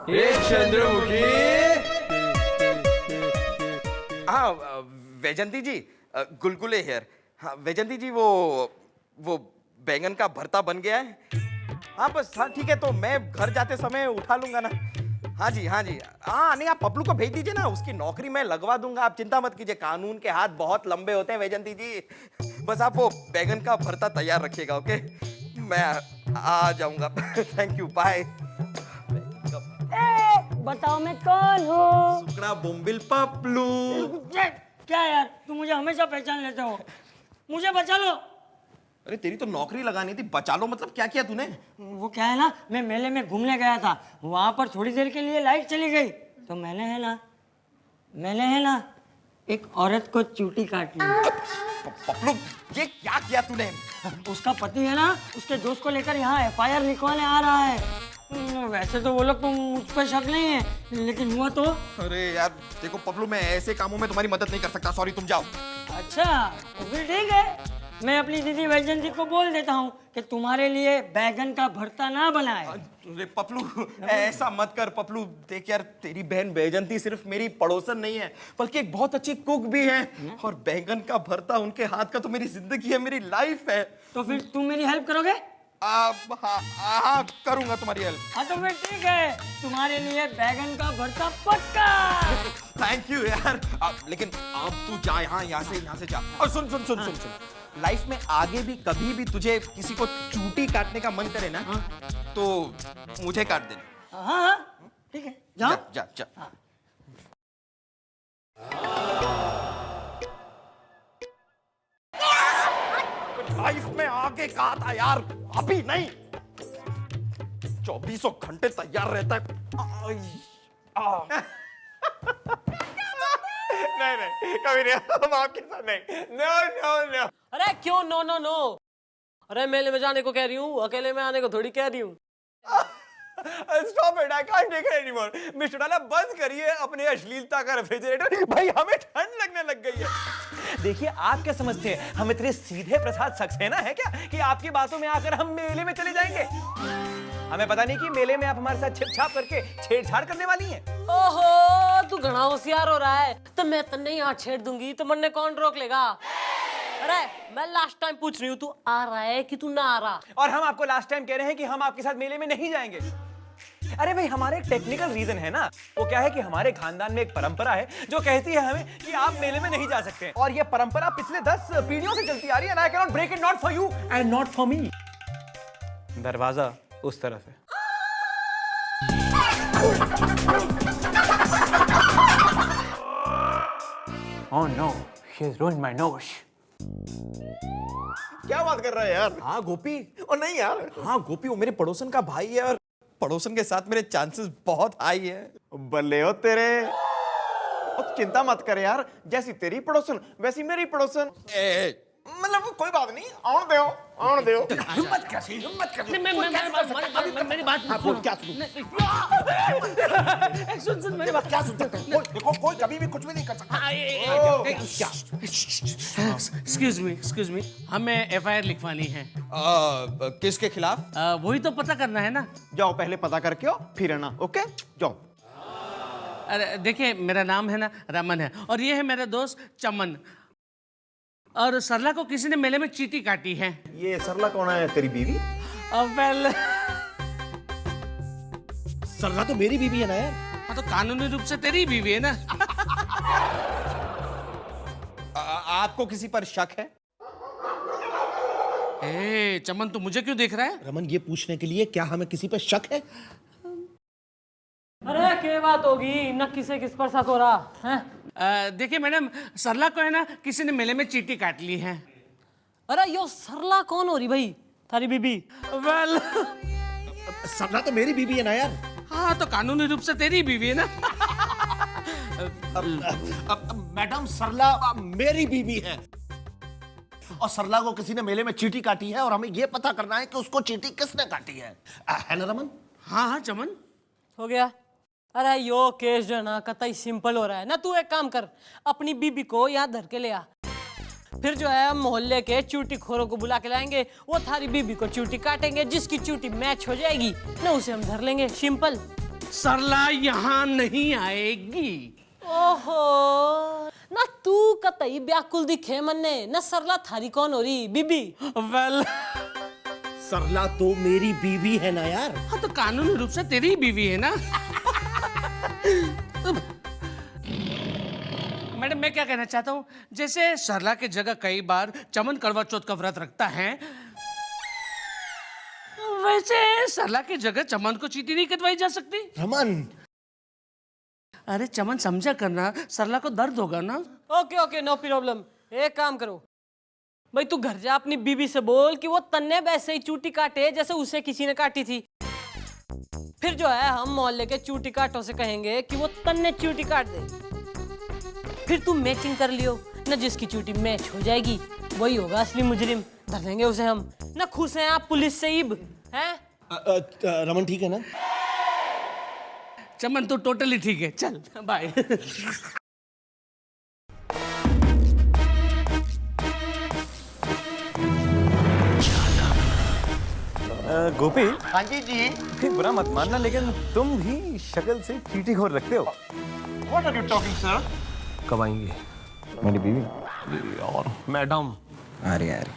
चंद्रमुखी। हाँ वैजंती जी, गुलगुले हेयर। हाँ वैजंती जी, वो बैंगन का भरता बन गया है। हाँ बस, हाँ ठीक है, तो मैं घर जाते समय उठा लूंगा ना। हाँ जी हाँ जी, हाँ नहीं, आप पपलू को भेज दीजिए ना, उसकी नौकरी मैं लगवा दूंगा, आप चिंता मत कीजिए। कानून के हाथ बहुत लंबे होते हैं वैजंती जी। बस आप वो बैंगन का भरता तैयार रखिएगा, ओके? मैं आ जाऊंगा। Thank you, bye. बताओ मैं कौन हूँ? सुकड़ा बोम्बिल पपलू। क्या यार, तुम मुझे हमेशा पहचान लेते हो। मुझे बचा लो। अरे तेरी तो नौकरी लगानी थी, बचा लो मतलब क्या किया तूने? वो क्या है ना, मैं मेले में घूमने गया था, वहां पर थोड़ी देर के लिए लाइट चली गई, तो मैंने है ना एक औरत को चूटी काट ली। पपलू, ये क्या किया तूने? उसका पति है ना, उसके दोस्त को लेकर यहाँ FIR लिखवाने आ रहा है। वैसे तो वो लोग तो मुझ पर शक नहीं है, लेकिन हुआ तो। अरे यार देखो पपलू, मैं ऐसे कामों में तुम्हारी मदद नहीं कर सकता, सॉरी, तुम जाओ। अच्छा तो फिर ठीक है, मैं अपनी दीदी वैजंती को बोल देता हूँ कि तुम्हारे लिए बैगन का भरता ना बनाए। अरे पपलू, ऐसा मत कर पपलू। देख यार, तेरी बहन बैजंती सिर्फ मेरी पड़ोसन नहीं है, बल्कि एक बहुत अच्छी कुक भी है। और बैंगन का भरता उनके हाथ का तो मेरी जिंदगी है, मेरी लाइफ है। तो फिर तुम मेरी हेल्प करोगे? हाँ करूंगा तुम्हारी हेल्प। हाँ तो फिर ठीक है, तुम्हारे लिए बैगन का भरता पक्का। थैंक यू यार। लेकिन अब तू जा, यहाँ से जा। और सुन सुन सुन सुन सुन, लाइफ में आगे भी कभी भी तुझे किसी को चूटी काटने का मन करे ना, तो मुझे काट देना। हाँ ठीक है, जाओ। जा जा जा। लाइफ में आगे कहा था यार, अभी नहीं। 24 घंटे तैयार रहता है। नहीं कभी नहीं, हम आपके साथ नहीं। नो। अरे क्यों नो नो नो? अरे मेले में जाने को कह रही हूँ, अकेले में आने को थोड़ी कह रही हूँ। Stop it, I can't take it anymore. Mister डाला, बंद करिए अपने अश्लीलता का रेफ्रिजरेटर। भाई हमें ठंड लगने लग गई है। देखिए, आप क्या समझते हैं हम इतने सीधे प्रसाद सक्सेना है क्या कि आपकी बातों में आकर हम मेले में चले जाएंगे? हमें पता नहीं कि मेले में आप हमारे साथ छिपछाप करके छेड़छाड़ करने वाली हैं। ओहो, तू घना होशियार हो रहा है। तो मैं तन्ने यहाँ छेड़ दूंगी तो मन्ने कौन रोक लेगा? अरे मैं लास्ट टाइम पूछ रही हूँ, तू आ रहा है कि तू ना आ रहा? और हम आपको लास्ट टाइम कह रहे हैं कि हम आपके साथ मेले में नहीं जाएंगे। अरे भाई, हमारे एक टेक्निकल रीजन है ना। वो क्या है कि हमारे खानदान में एक परंपरा है जो कहती है हमें कि आप मेले में नहीं जा सकते, और ये परंपरा पिछले 10 पीढ़ियों से चलती आ रही है। I can not break it, not for you and not for me. दरवाजा उस तरफ है। Oh no, she has ruined my nose. क्या बात कर रहा है यार? हाँ गोपी। और नहीं यार, हाँ गोपी, वो मेरे पड़ोसन का भाई है, और पड़ोसन के साथ मेरे चांसेस बहुत हाई है। बल्ले हो तेरे। और चिंता मत कर यार, जैसी तेरी पड़ोसन वैसी मेरी पड़ोसन। मतलब कोई बात नहीं, आउन दो। हिम्मत कर। मेरी बात क्या सुन मेरी बात। क्या सुनते हैं? देखो कोई कभी भी कुछ भी नहीं कर सकता। एक्सक्यूज मी, हमें FIR लिखवानी है। किसके खिलाफ? वही तो पता करना है ना। जाओ पहले पता करके आओ, फिर आना। ओके जाओ। अरे देखिए, मेरा नाम है ना रमन है, और ये है मेरा दोस्त चमन। और सरला को किसी ने मेले में चींटी काटी है। ये सरला कौन है? तेरी बीवी? वेल, सरला तो मेरी बीवी है ना यार। हाँ तो कानूनी रूप से तेरी बीवी है ना। आपको किसी पर शक है? ए चमन, तू मुझे क्यों देख रहा है? रमन, ये पूछने के लिए क्या हमें किसी पर शक है? अरे क्या बात होगी न, किसे किस पर शक हो रहा है? देखिए मैडम, सरला को है ना किसी ने मेले में चींटी काट ली है। अरे यो सरला कौन हो रही भाई? थारी बीबी? वेल, सरला तो मेरी बीवी है ना यार। हाँ तो कानूनी रूप से तेरी बीवी है ना। मैडम, सरला मेरी बीवी है, और सरला को किसी ने मेले में चींटी काटी है, और हमें यह पता करना है कि उसको चींटी किसने काटी है ना रमन? हाँ चमन, हो गया। अरे यो केस जो है ना कतई सिंपल हो रहा है ना। तू एक काम कर, अपनी बीबी को यहाँ धर के ले आ, फिर जो है मोहल्ले के चूटी खोरों को बुला के लाएंगे, वो थारी बीबी को चूटी काटेंगे, जिसकी चूटी मैच हो जाएगी ना उसे हम धर लेंगे। सिंपल। सरला यहाँ नहीं आएगी। ओहो, ना तू कतई व्याकुल दिखे मन्ने, ना सरला थारी कौन हो रही बीबी? वेल, सरला तो मेरी बीवी है ना यार। हाँ तो कानूनी रूप से तेरी ही बीवी है ना। मैडम, मैं क्या कहना चाहता हूँ, जैसे सरला की जगह कई बार चमन करवा चौथ का व्रत रखता है, वैसे सरला की जगह चमन को चीटी नहीं कटवाई जा सकती? रमन, अरे चमन समझा करना, सरला को दर्द होगा ना। Okay okay, no problem. एक काम करो भाई, तू घर जा अपनी बीबी से बोल कि वो तन्ने वैसे ही चूटी काटे जैसे उसे किसी ने काटी थी। फिर जो है हम मोहल्ले के चूटी काटों से कहेंगे कि वो तन्ने चूटी काट दे। फिर तू मैचिंग कर लियो ना, जिसकी चूटी मैच हो जाएगी वही होगा असली मुजरिम, धर लेंगे उसे हम। ना खुश हैं आप पुलिस से इब हैं? रमन ठीक है ना? चमन तो टोटली ठीक है, चल बाय। गोपी, हाँ जी बुरा मत मानना, लेकिन तुम भी शक्ल से चीटी खोर रखते हो। What are you talking sir? कब आएंगे मेरी बीवी और मैडम? अरे अरे,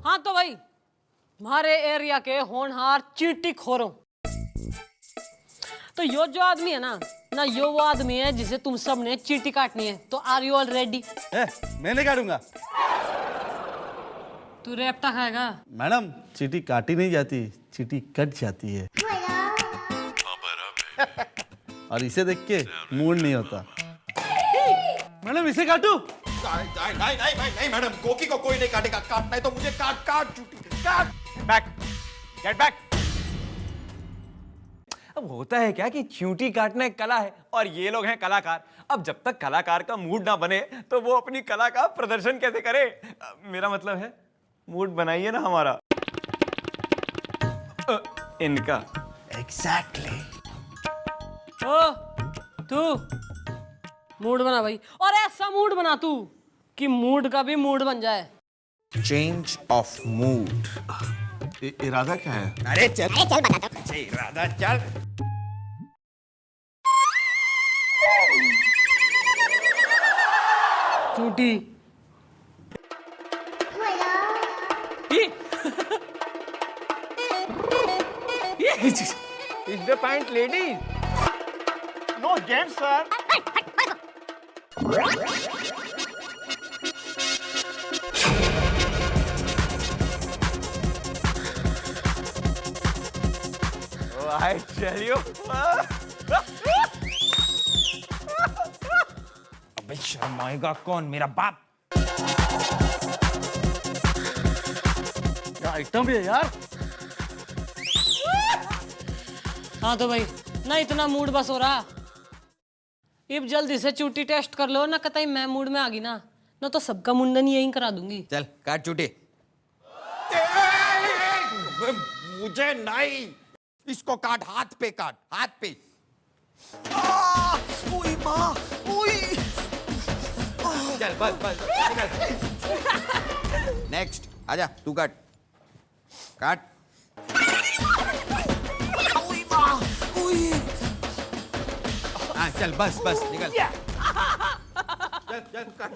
हाँ तो भाई, हमारे एरिया के होनहार चीटी खोरों, तो यो जो आदमी है ना यो वो आदमी है जिसे तुम सब ने चीटी काटनी है। तो आर यू ऑल रेडी? मैं नहीं काटूंगा तू रेपटा खाएगा? मैडम, चीटी काटी नहीं जाती, चीटी कट जाती है। और इसे देख के मूड नहीं होता। मैडम, इसे काटू? नहीं मैडम, कोकी को कोई नहीं काटेगा। काटना है तो मुझे काट चूटी काट। Back, get back. अब होता है क्या कि चूटी काटना एक कला है और ये लोग हैं कलाकार। अब जब तक कलाकार का मूड ना बने तो वो अपनी कला का प्रदर्शन कैसे करे? मेरा मतलब है मूड बनाइए ना हमारा, इनका। एग्जैक्टली। ओ तू मूड बना भाई, और ऐसा मूड बना तू कि मूड का भी मूड बन जाए। Change of mood. इरादा क्या है? अरे चल बताता हूं। अच्छा इरादा, चल। चूटी is the point lady? No gents sir. I tell you. अबे शर्माएगा कौन? मेरा बाप। क्या आइटम है यार? हाँ तो भाई, ना इतना मूड बस हो रहा, इब जल्दी से चूटी टेस्ट कर लो ना, कतई मैं मूड में आ गई ना तो सबका मुंडन यहीं करा दूंगी। चल काट चूटी। मुझे नहीं, इसको काट, हाथ पे काट, हाथ पे। ओए माँ, ओए। चल बस नेक्स्ट आजा, तू काट काट। ओए माँ, ओए। हाँ चल बस निकल। चल काट।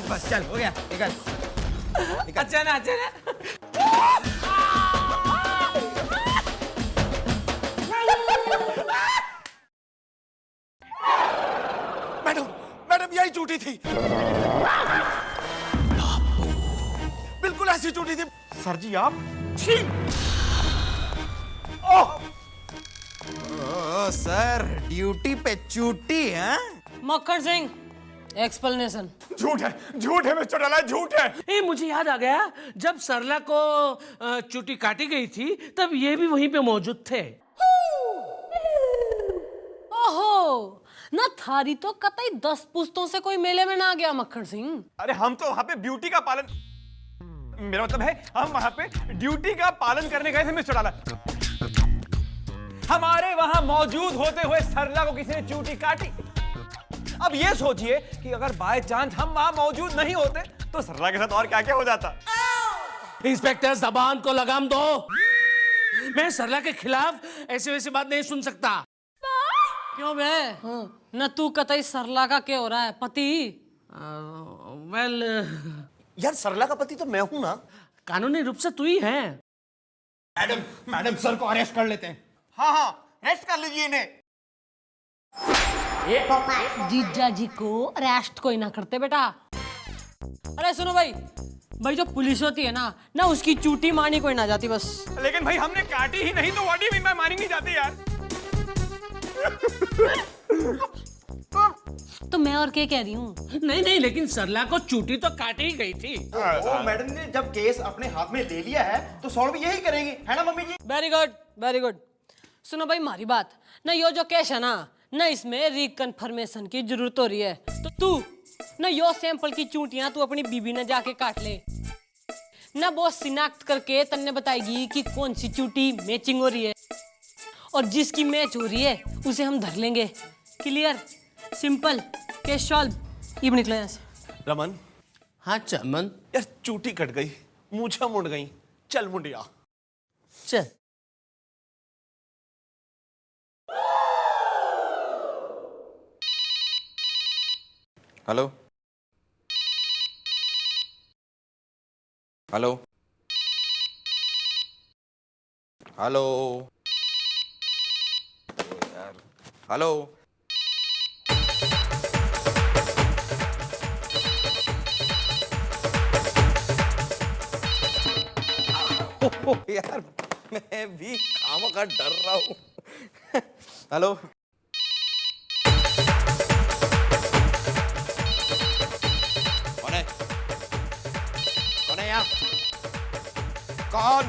बस चल, हो गया, निकल। अच्छा ना। मैडम यही टूटी थी, बिल्कुल ऐसी टूटी थी। सर जी आप? ओ सर, ड्यूटी पे चूटी है? मक्खन सिंह, एक्सप्लेनेशन। झूठ है मिस्टर डाला, झूठ है। ए, मुझे याद आ गया, जब सरला को चूटी काटी गई थी तब ये भी वहीं पे मौजूद थे। ओहो, ना थारी तो कतई 10 पुश्तों से कोई मेले में ना गया मक्खन सिंह। अरे हम तो वहां पे ब्यूटी का पालन, मेरा मतलब है हम वहां पे ड्यूटी का पालन करने गए थे मिस्टर डाला। हमारे वहां मौजूद होते हुए सरला को किसी ने चूटी काटी। अब ये सोचिए कि अगर बाय चांस हम वहां मौजूद नहीं होते तो सरला के साथ और क्या क्या हो जाता। इंस्पेक्टर जबान को लगाम दो। मैं सरला के खिलाफ ऐसी वैसी बात नहीं सुन सकता। क्यों बे? न तू कतई सरला का क्या हो रहा है पति? वेल यार सरला का पति तो मैं हूं ना। कानूनी रूप से तू ही है। मैडम सर को अरेस्ट कर लेते हैं। हाँ हाँ अरेस्ट कर लीजिए इन्हें। जीजा जी को अरेस्ट कोई ना करते बेटा। अरे सुनो भाई, भाई जो पुलिस होती है ना उसकी चूटी मारनी कोई ना जाती बस। लेकिन भाई हमने काटी ही नहीं तो वाडी भी मैं मारी नहीं जाती यार। तो मैं और क्या कह रही हूँ? नहीं लेकिन सरला को चूटी तो काटी ही गई थी। ओ मैडम ने जब केस अपने हाथ में ले लिया है तो सॉल्व यही करेंगे, है ना mummy ji? Very good very good. सुनो भाई हमारी बात ना, यो जो केस है ना इसमें रिकन्फर्मेशन की जरूरत हो रही है। तो तू ना यो सैंपल की चूटियां तू अपनी बीबी ने जाके काट ले ना, वो शिनाख्त करके तन्ने बताएगी कि कौन सी चूटी मैचिंग हो रही है, और जिसकी मैच हो रही है उसे हम धर लेंगे। Clear, simple, case solve. ये निकले यहाँ से। रमन, हाँ चमन, यार चूटी कट गई, मूछा मुड़ गई, चल मुंडिया। चल। हेलो हेलो हेलो यार, हेलो यार मैं भी खामखा डर रहा हूँ। हेलो कौन है? कौन है यहाँ? कौन?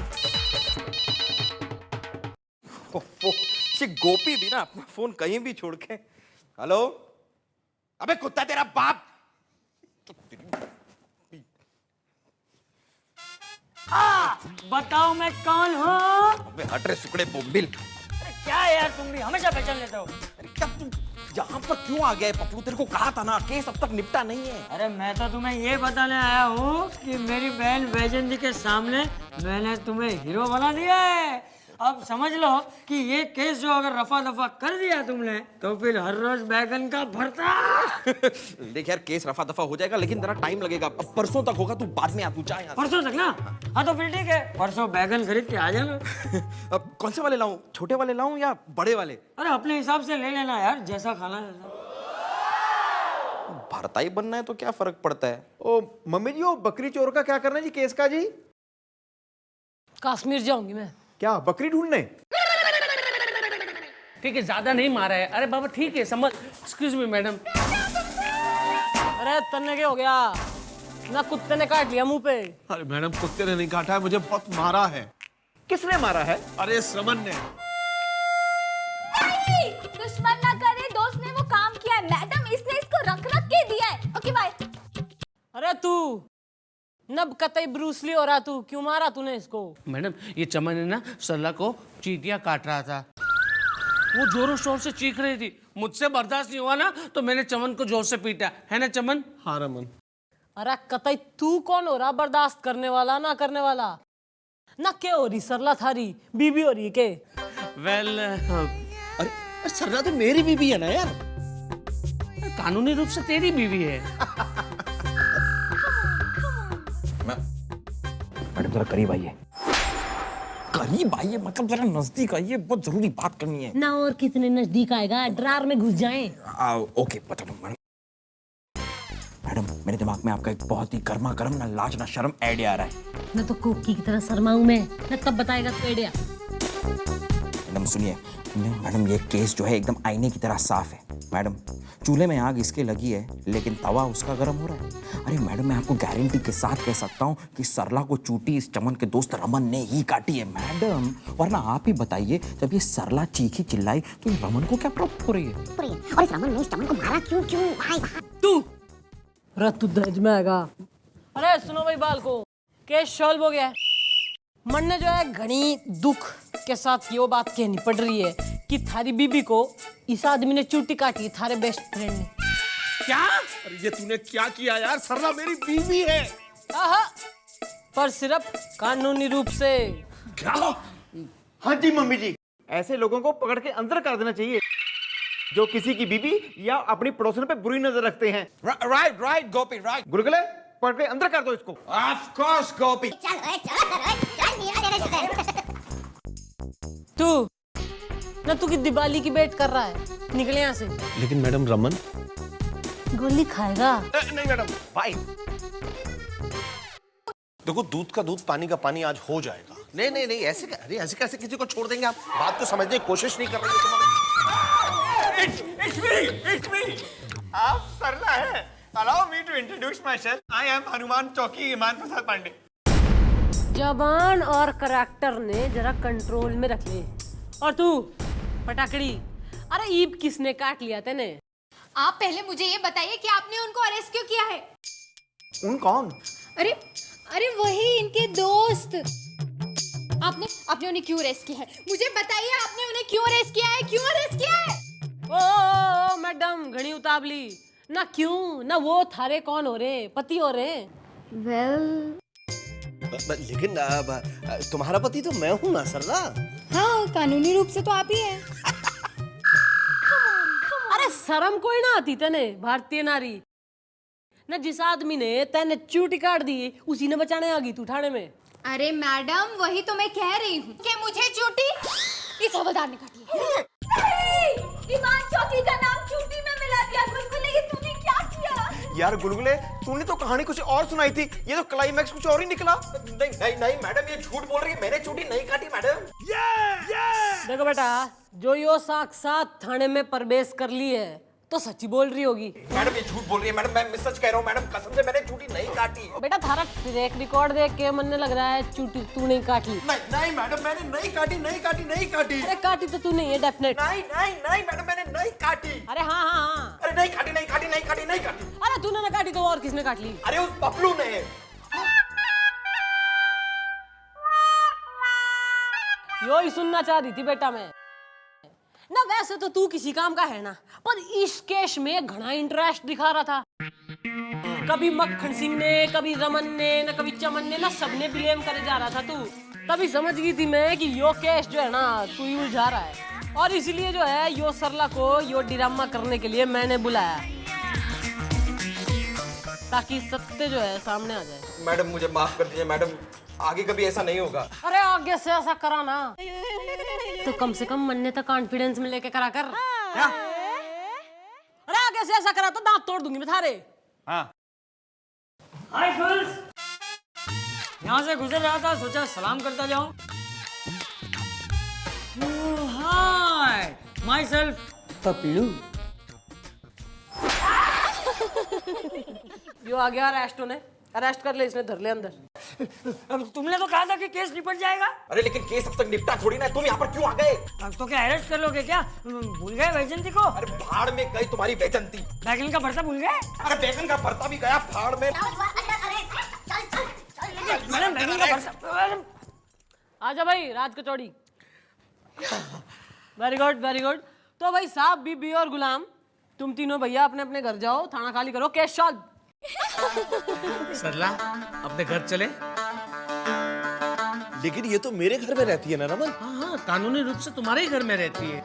ये गोपी भी ना अपना फोन कहीं भी छोड़ के। हेलो, अबे कुत्ता तेरा बाप। बताओ मैं कौन हूँ? अबे हट रे सुकड़े बोम्बिल। अरे क्या यार, तुम भी हमेशा पहचान लेते हो। अरे तब तू यहाँ पर क्यों आ गया है पप्पू? तेरे को कहा था ना केस अब तक निपटा नहीं है। अरे मैं तो तुम्हें ये बताने आया हूँ कि मेरी बहन वैजंती के सामने मैंने तुम्हें हीरो बना दिया है। अब समझ लो कि ये केस जो अगर रफा दफा कर दिया तुमने तो फिर हर रोज बैगन का भरता। देख यार केस रफा दफा हो जाएगा लेकिन जरा टाइम लगेगा। अब परसों तक होगा, तू बाद में आ, तू जा यहाँ से। परसों तक ना? हाँ तो फिर ठीक है, परसों बैगन खरीद के आ जाना। अब कौन से वाले लाऊं? छोटे वाले लाऊं या बड़े वाले? अरे अपने हिसाब से ले लेना यार, जैसा खाना है। भरताई बनना है तो क्या फर्क पड़ता है? ओ मम्मी जी वो बकरी चोर का क्या करना है जी केस का जी? कश्मीर जाऊंगी मैं। क्या बकरी ढूंढने? ठीक है, ज्यादा नहीं मारा है। अरे बाबा ठीक है, समझ। Excuse me madam. अरे तन्ने क्या हो गया ना, कुत्ते ने काट लिया मुंह पे। अरे मैडम कुत्ते ने नहीं काटा है, मुझे बहुत मारा है। किसने मारा है? अरे श्रमन ने। दुश्मन ना करे, दोस्त ने वो काम किया है। मैडम इसने इसको रख के दिया है। Okay bye. अरे तू नब कतई ब्रूसली हो रहा, तू क्यों मारा तूने इसको? मैडम ये चमन है ना, सरला को चींटियां काट रहा था। वो जोरों शोर से चीख रही थी, मुझसे बर्दाश्त नहीं हुआ ना तो मैंने चमन को जोर से पीटा, है ना चमन? हाँ रमन। अरे कतई तू कौन हो रहा बर्दाश्त करने वाला ना करने वाला? ना क्या हो रही सरला थारी बीबी हो रही के? वेल अरे सरला तो मेरी बीबी है ना यार। कानूनी रूप से तेरी बीवी है। मैडम जरा करीब आइए। करीब आइए मतलब जरा नजदीक आइए, बहुत जरूरी बात करनी है ना। और कितने नजदीक आएगा, ड्रार में घुस जाएं। ओके बता दो मैडम। मैडम मेरे दिमाग में आपका एक बहुत ही गर्मा गर्म ना लाज ना शर्म आइडिया आ रहा है। मैं तो कोकी की तरह शर्माऊं मैं ना, तब बताएगा तो आइडिया। मैडम सुनिए मैडम, ये केस जो है एकदम आईने की तरह साफ है। मैडम चूल्हे में आग इसके लगी है लेकिन तवा उसका गर्म हो रहा है। अरे मैडम मैं आपको गारंटी के साथ कह सकता हूँ कि सरला को चूटी इस चमन के दोस्त रमन ने ही काटी है मैडम। वरना आप ही बताइए, जब ये सरला चीखी चिल्लाई तो ये रमन को क्या प्रॉब्लम हो रही है? और इस रमन ने इस चमन को मारा क्यों? तू रतु दर्ज में आएगा। अरे सुनो भाई बाल को, केस सॉल्व हो गया है। मन ने जो है घनी दुख इसके साथ यो बात कहनी पड़ रही है कि थारी बीबी को इस आदमी ने चूटी काटी, थारे बेस्ट फ्रेंड ने। क्या? अरे ये तूने क्या किया यार? सरला मेरी बीवी है। आहा, पर सिर्फ कानूनी रूप से। क्या? हाँ जी मम्मी जी, ऐसे लोगों को पकड़ के अंदर कर देना चाहिए जो किसी की बीबी या अपनी पड़ोसन पे बुरी नजर रखते हैं। राइट राइट गोपी राइट। गुलगुले पकड़ के अंदर कर दो इसको। ऑफ कोर्स गोपी। तू ना तू की दिवाली की वेट कर रहा है, निकले यहाँ से। लेकिन मैडम रमन। गोली खाएगा? नहीं मैडम, भाई देखो, दूध का दूध पानी का पानी आज हो जाएगा। नहीं नहीं नहीं, ऐसे अरे ऐसे कैसे किसी को छोड़ देंगे आप? बात को समझने की कोशिश नहीं कर रहे हो तुम्हारे। It's me. आप सरला है। Allow me to introduce myself. I am Hanuman चौकी ईमान प्रसाद पांडे। जबान और करैक्टर ने जरा कंट्रोल में रख ले। और तू पटाकड़ी, अरे ईब किसने काट लिया तेने? आप पहले मुझे ये बताइए कि आपने उनको अरेस्ट क्यों किया है? उन कौन? अरे अरे वही इनके दोस्त। आपने उन्हें क्यों अरेस्ट किया है? मुझे बताइए, आपने उन्हें क्यों अरेस्ट किया है? क्यों अरेस्ट किया है? ओ मैडम घड़ी उतावली ना, क्यों ना, वो थारे कौन हो रहे? पति हो रहे? लेकिन तुम्हारा पति तो मैं हूं ना सरला। हाँ, कानूनी रूप से तो आप ही हैं। अरे शर्म कोई ना आती तेने, भारतीय नारी ना। जिस आदमी ने तेने चूटी काट दी उसी ने बचाने आ गई तू थाने में। अरे मैडम, वही तो मैं कह रही हूँ कि मुझे चूटी इस हवलदार ने काटी है। ईमान चौकी का नाम चूटी में मिला दिया। गुलगुले, ये तूने क्या किया? यार गुलगुले, तूने तो कहानी कुछ और सुनाई थी, ये तो क्लाइमैक्स कुछ और ही निकला। नहीं नहीं नहीं मैडम, ये झूठ बोल रही है, मैंने चूटी नहीं काटी मैडम। देखो बेटा, जो यो साक्षात थाने में प्रवेश कर ली है तो सच्ची बोल रही होगी। मैडम ये झूठ बोल रही है मैडम, मैं सच कह रहा हूँ मैडम, कसम से मैंने चूटी नहीं काटी। बेटा थारा ट्रैक रिकॉर्ड देख के मन लग रहा है चूटी तू नहीं काटी। नहीं मैडम, मैंने नहीं काटी। अरे काटी तो तू नहीं है डेफिनेट। नहीं मैडम, मैंने नहीं काटी। अरे हाँ। अरे नहीं काटी। अरे तूने ना काटी तो और किसने काट ली? अरे उस पपलू ने। यो ही सुनना चाह रही थी बेटा मैं ना। वैसे तो तू किसी काम का है ना, पर इस केस में घना इंटरेस्ट दिखा रहा था। कभी मक्खन सिंह ने, कभी रमन ने, ना कभी चमन ने, ना सबने ब्लेम करे जा रहा था तू। तभी समझ गई थी मैं कि यो केस जो है ना तू ही उलझा रहा है, और इसलिए जो है यो सरला को यो ड्रामा करने के लिए मैंने बुलाया, ताकि सत्य जो है सामने आ जाए। मैडम मुझे माफ कर दीजिए मैडम, आगे कभी ऐसा नहीं होगा। अरे आगे से ऐसा करा ना तो कम से कम मन ने तो कॉन्फिडेंस में लेके करा कर। अरे आगे से ऐसा करा तो दांत तोड़ दूंगी मैं थारे। हाँ। हाय फ्रेंड्स, यहाँ से गुजर रहा था, सोचा सलाम करता जाऊं। हाय, माई सेल्फ पपलू। यो आ गया अरेस्ट होने, अरेस्ट कर ले, इसने धर ले अंदर। अब तुमने तो कहा था कि केस निपट जाएगा। अरे लेकिन केस अब तक निपटा थोड़ी ना, तुम यहाँ पर क्यों आ गए? अब तो क्या अरेस्ट कर लोगे क्या? भूल गए वैजंती को? अरे भाड़ में गई तुम्हारी वैजंती। बैगन का भरता भूल गए? अरे बैगन का भरता भी गया भाड़ में। मैडम बैगन का भरता। आजा भाई raj kachori. Very good very good. तो भाई साहब, बीबी और गुलाम, तुम तीनों भैया अपने अपने घर जाओ, थाना खाली करो, केस सॉल्व। सरला अपने घर चले। लेकिन ये तो मेरे घर में रहती है ना रमन। हाँ, कानूनी रूप से तुम्हारे ही घर में रहती है।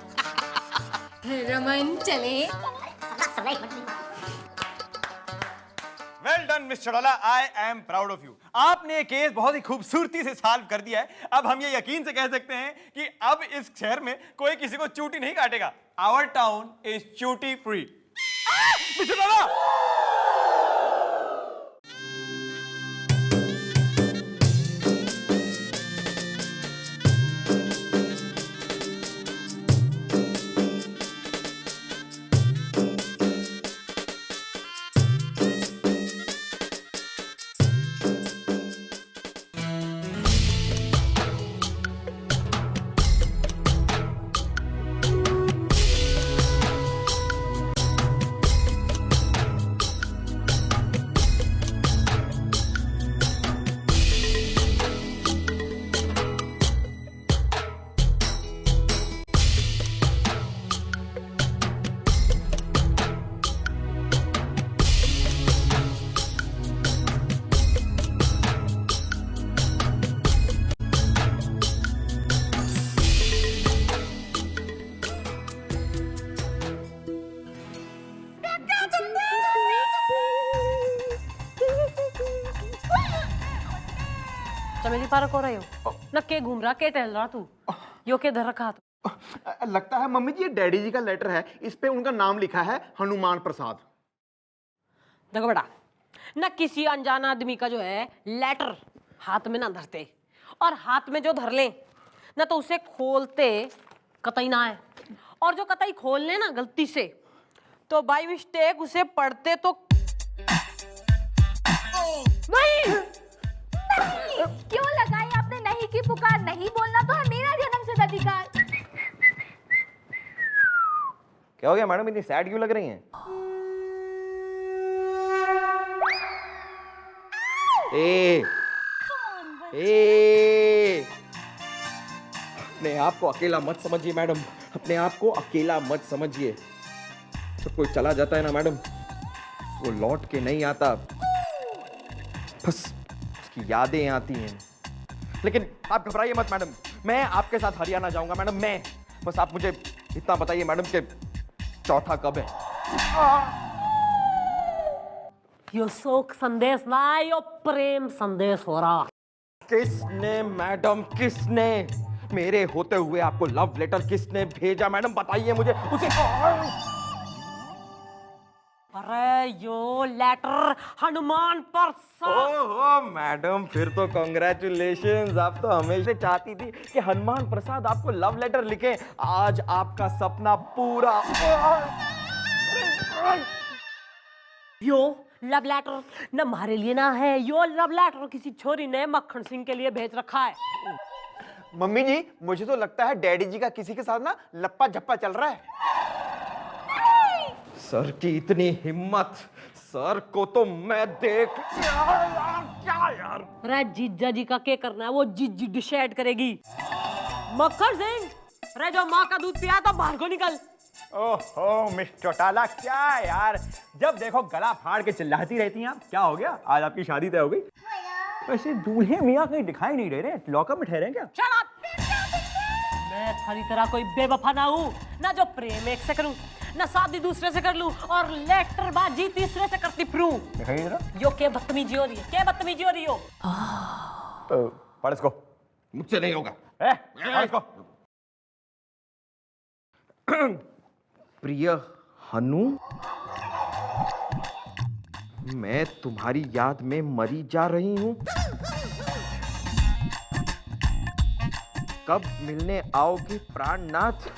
रमन चले। Well done mister Chautala, I am proud of you. आपने ये केस बहुत ही खूबसूरती से सॉल्व कर दिया है। अब हम ये यकीन से कह सकते हैं कि अब इस शहर में कोई किसी को चूटी नहीं काटेगा। आवर टाउन इज चूटी फ्री। मिस्टर चौटाला, पार्क हो रहे हो ना? के घूम रहा, के टहल रहा तू? यो के धर रखा तू? लगता है मम्मी जी ये डैडी जी का लेटर है, इस पे उनका नाम लिखा है हनुमान प्रसाद। देखो बेटा, ना किसी अनजान आदमी का जो है लेटर हाथ में ना धरते, और हाथ में जो धर ले ना तो उसे खोलते कतई ना है, और जो कतई खोल ले ना गलती से तो बाय मिस्टेक उसे पढ़ते तो नहीं। क्यों लगाई आपने नहीं की पुकार? नहीं बोलना तो है मेरा जन्मसिद्ध अधिकार। क्या हो गया मैडम, इतनी सैड क्यों लग रही हैं? अपने आप को अकेला मत समझिए मैडम, अपने आप को अकेला मत समझिए। जब कोई चला जाता है ना मैडम, वो लौट के नहीं आता, बस उसकी यादें आती हैं। लेकिन आप घबराइए मत मैडम, मैं आपके साथ हरियाणा जाऊंगा मैडम। मैं बस आप मुझे इतना बताइए मैडम कि चौथा कब है? यो शोक संदेश ना, यो प्रेम संदेश हो रहा। किसने मैडम, किसने? मेरे होते हुए आपको लव लेटर किसने भेजा मैडम, बताइए मुझे उसे। अरे यो लेटर हनुमान प्रसाद। ओहो मैडम, फिर तो कांग्रेचुलेशंस। आप तो हमेशा चाहती थी कि हनुमान प्रसाद आपको लव लेटर लिखे। आज आपका सपना पूरा। यो लव लेटर न हमारे लिए ना है, यो लव लेटर किसी छोरी ने मक्खन सिंह के लिए भेज रखा है। मम्मी जी मुझे तो लगता है डैडी जी का किसी के साथ ना लप्पा झप्पा चल रहा है। सर की इतनी हिम्मत, सर को तो मैं देख। क्या यार? अरे जीजा जी का क्या करना है, वो जीजी डिसाइड करेगी। मक्खन सिंह, अरे जो माँ का दूध पिया तो बाहर को निकल। ओहो मिस चौटाला, क्या यार, जब देखो गला फाड़ के चिल्लाती रहती हैं आप। क्या हो गया, आज आपकी शादी तय हो गई? वैसे दूल्हे मियाँ कहीं दिखाई नहीं दे रहे, लॉकअप में ठहरे हैं क्या? Shut up! मैं थारी तरह कोई बेवफा ना हूँ, ना जो प्रेम एक से करूँ, ना शादी दूसरे से कर लूँ, और लेटरबाजी तीसरे से करती फिरूं। दिखाइए जरा। यो क्या बदतमीजी हो रही है, क्या बदतमीजी हो रही हो? पढ़ इसको। मुझसे नहीं होगा। पढ़ इसको। प्रिय हनु, मैं तुम्हारी याद में मरी जा रही हूं। कब मिलने आओगे प्राणनाथ?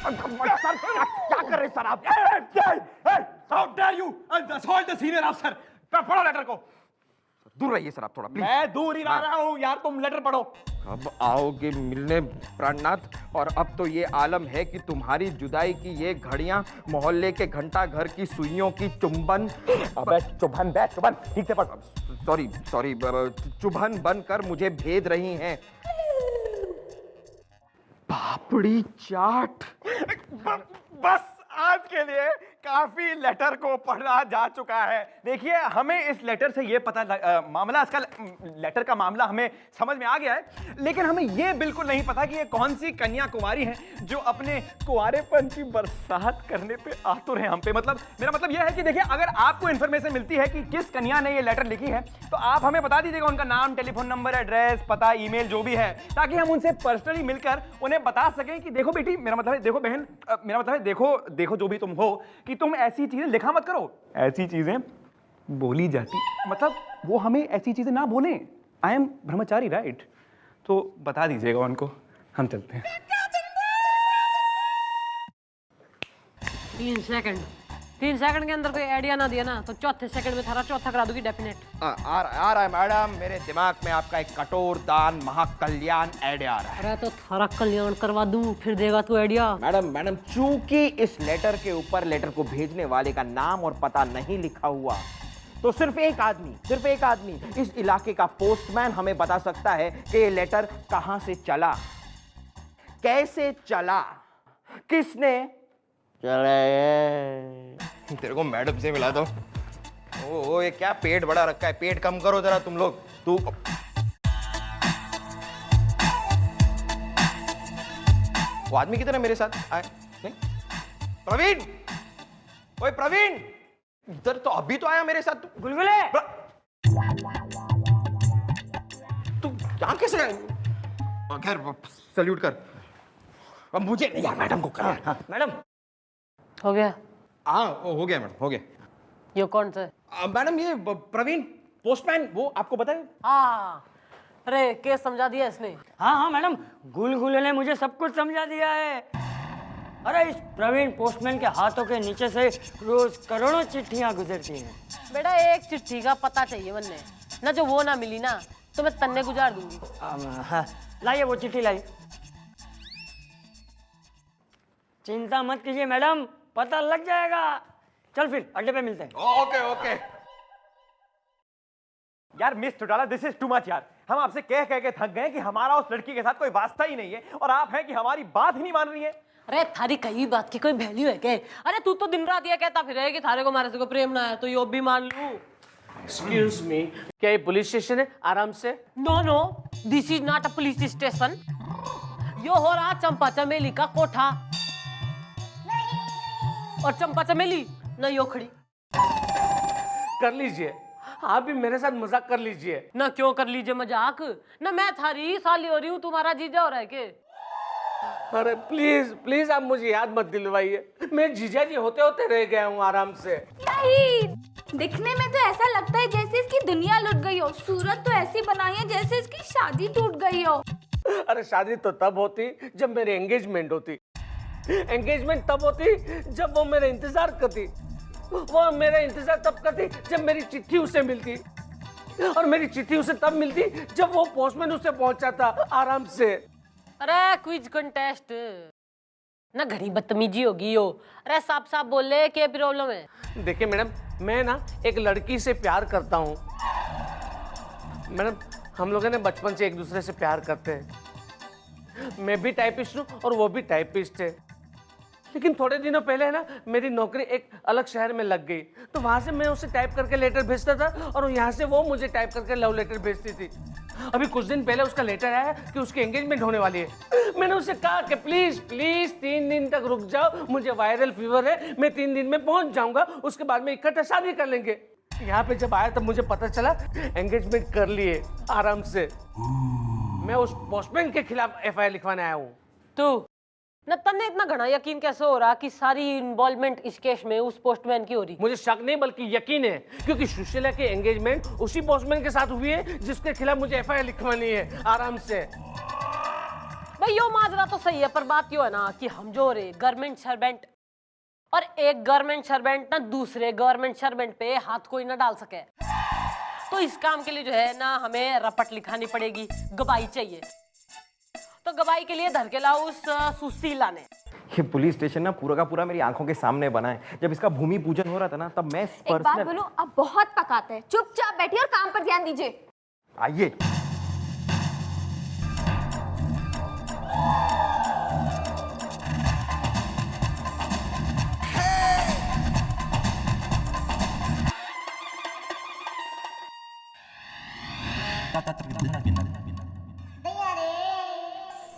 क्या कर रहे सर आप? How dare you assault the senior officer? पढ़ो लेटर को। दूर रहिए सर आप थोड़ा प्लीज। मैं दूर ही रह रहा हूँ यार, तुम लेटर पढ़ो। कब आओगे मिलने प्राणनाथ? और अब तो ये आलम है कि तुम्हारी जुदाई की ये घड़ियां मोहल्ले के घंटा घर की सुइयों की चुंबन। अबे चुभन बे चुभन, ठीक से पढ़। सॉरी सॉरी, चुभन बनकर मुझे भेद रही हैं। पापड़ी चाट। बस आज के लिए काफी लेटर को पढ़ा जा चुका है। देखिए हमें इस लेटर से ये पता मामला इसका लेटर का मामला हमें समझ में आ गया है, लेकिन हमें ये बिल्कुल नहीं पता कि ये कौन सी कन्या कुमारी है जो अपने कुंवारेपन की बरसात करने पे आतुर है हम पे। मतलब मेरा मतलब ये है कि देखिए अगर आपको इन्फॉर्मेशन मिलती है कि किस कन्या ने ये लेटर लिखी है तो आप हमें बता दीजिएगा उनका नाम, टेलीफोन नंबर, एड्रेस, पता, ईमेल जो भी है, ताकि हम उनसे पर्सनली मिलकर उन्हें बता सकें कि देखो बेटी, मेरा मतलब है देखो बहन, मेरा मतलब है देखो जो भी तुम हो, कि तुम ऐसी चीजें लिखा मत करो। ऐसी चीजें बोली जाती, मतलब वो हमें ऐसी चीजें ना बोले। I am Brahmachari right? तो बता दीजिएगा उनको, हम चलते हैं। 3 सेकंड के अंदर कोई आइडिया ना दिया ना तो चौथे सेकंड में थारा चौथा करा दूंगी डेफिनेट। आ रहा है मैडम, मेरे दिमाग में आपका एक कठोर दान महाकल्याण आइडिया आ रहा है। अरे तो थारा कल्याण करवा दूं, फिर देगा तू आइडिया। मैडम चूंकि इस लेटर के ऊपर लेटर को भेजने वाले का नाम और पता नहीं लिखा हुआ, तो सिर्फ एक आदमी इस इलाके का पोस्टमैन हमें बता सकता है कि ये लेटर कहां से चला, कैसे चला, किसने चलाया। तेरे को मैडम से मिला दो। ओ ये क्या पेट बड़ा रखा है, पेट कम करो जरा तुम लोग। तू वो आदमी की तरह मेरे साथ आए नहीं? प्रवीण, ओए प्रवीण, इधर तो अभी तो आया मेरे साथ। तू गुलगुले तू यहाँ कैसे? खैर सल्यूट कर। अब मुझे नहीं यार, मैडम को कर। हाँ मैडम हो गया? हाँ हो गया मैडम, हो गया। ये कौन सा है? मैडम ये प्रवीण पोस्टमैन, वो आपको बताए? हाँ, अरे केस समझा दिया इसने। हाँ हाँ मैडम, गुलगुले ने मुझे सब कुछ समझा दिया है। अरे इस प्रवीण पोस्टमैन के हाथों के नीचे से रोज करोड़ों चिट्ठियां गुजरती हैं। बेटा एक चिट्ठी का पता चाहिए बनने ना, जो वो ना मिली ना तो मैं तन्ने गुजार दूंगी। हाँ, लाइए वो चिट्ठी लाइए। चिंता मत कीजिए मैडम, पता लग जाएगा। चल फिर अड्डे पे मिलते हैं। Okay okay. यार miss Chautala, this is too much यार। हम आपसे कह कह के थक गए कि हमारा उस लड़की के साथ कोई वास्ता ही नहीं है, और आप हैं कि हमारी बात ही नहीं मान रही है। अरे थारी कई बात की कोई वैल्यू है क्या? अरे तू तो दिन रात ये कहता फिर है कि थारे को मारे से को प्रेम ना है, तो यो भी मान लूं। एक्सक्यूज मी, क्या ये पुलिस स्टेशन है? आराम से। No no, this is not a police station. यो हो रहा चंपा चमेली का कोठा, और चंपा चमेली ना यो खड़ी। कर लीजिए, आप भी मेरे साथ मजाक कर लीजिए। ना क्यों कर लीजिए मजाक? ना मैं थारी साली हो रही हूँ, तुम्हारा जीजा हो रहा है के? अरे प्लीज प्लीज आप मुझे याद मत दिलवाइए, मैं जीजा जी होते होते रह गया हूँ आराम से। नहीं, दिखने में तो ऐसा लगता है जैसे इसकी दुनिया लुट गई हो। सूरत तो ऐसी बनाई है जैसे इसकी शादी टूट गई हो। अरे शादी तो तब होती जब मेरी एंगेजमेंट होती, एंगेजमेंट तब होती जब वो मेरा इंतजार करती, वो मेरा इंतजार तब करती जब मेरी चिट्ठी उसे मिलती, और मेरी चिट्ठी उसे तब मिलती जब वो पोस्टमैन उसे पहुंचाता आराम से। अरे क्विज कंटेस्ट ना, घड़ी बदतमीजी होगी यो। अरे साफ साफ बोले क्या प्रॉब्लम है? देखिए मैडम, मैं ना एक लड़की से प्यार करता हूँ। मैडम हम लोगों ने बचपन से एक दूसरे से प्यार करते हैं। मैं भी टाइपिस्ट हूँ और वो भी टाइपिस्ट है, लेकिन थोड़े दिनों पहले ना मेरी नौकरी एक अलग शहर में लग गई, तो वहां से मैं उसे टाइप करके लेटर भेजता था और यहाँ से वो मुझे टाइप करके लव लेटर भेजती थी। अभी कुछ दिन पहले उसका लेटर आया कि उसकी एंगेजमेंट होने वाली है। मैंने उसे कहा कि प्लीज प्लीज 3 दिन तक रुक जाओ, मुझे वायरल फीवर है, मैं 3 दिन में पहुंच जाऊंगा, उसके बाद में इकट्ठा शादी कर लेंगे। यहाँ पे जब आया तब मुझे पता चला एंगेजमेंट कर लिए आराम से। मैं उस पोस्टमैन के खिलाफ FIR लिखवाने आया हूँ। तो न तन्ने इतना घना यकीन कैसे हो रहा कि सारी इन्वॉल्वमेंट इस केस में उस पोस्टमैन की हो रही? मुझे शक नहीं बल्कि यकीन है, क्योंकि सुशीला की एंगेजमेंट उसी पोस्टमैन के साथ हुई है जिसके खिलाफ मुझे FIR लिखवानी है आराम से। भाई यो माजरा तो सही है, पर बात यो है ना कि हम जो रे गवर्नमेंट सर्वेंट, और एक गवर्नमेंट सर्वेंट ना दूसरे गवर्नमेंट सर्वेंट पे हाथ कोई ना डाल सके, तो इस काम के लिए जो है ना हमें रपट लिखानी पड़ेगी, गवाही चाहिए। तो गवाही के लिए धर के लाओ उस सुशीला ने। ये पुलिस स्टेशन ना पूरा का पूरा मेरी आंखों के सामने बना है। जब इसका भूमि पूजन हो रहा था ना, तब मैं एक बात बोलूं, आप बहुत पकाते हैं। चुपचाप बैठिए और काम पर ध्यान दीजिए। आइए।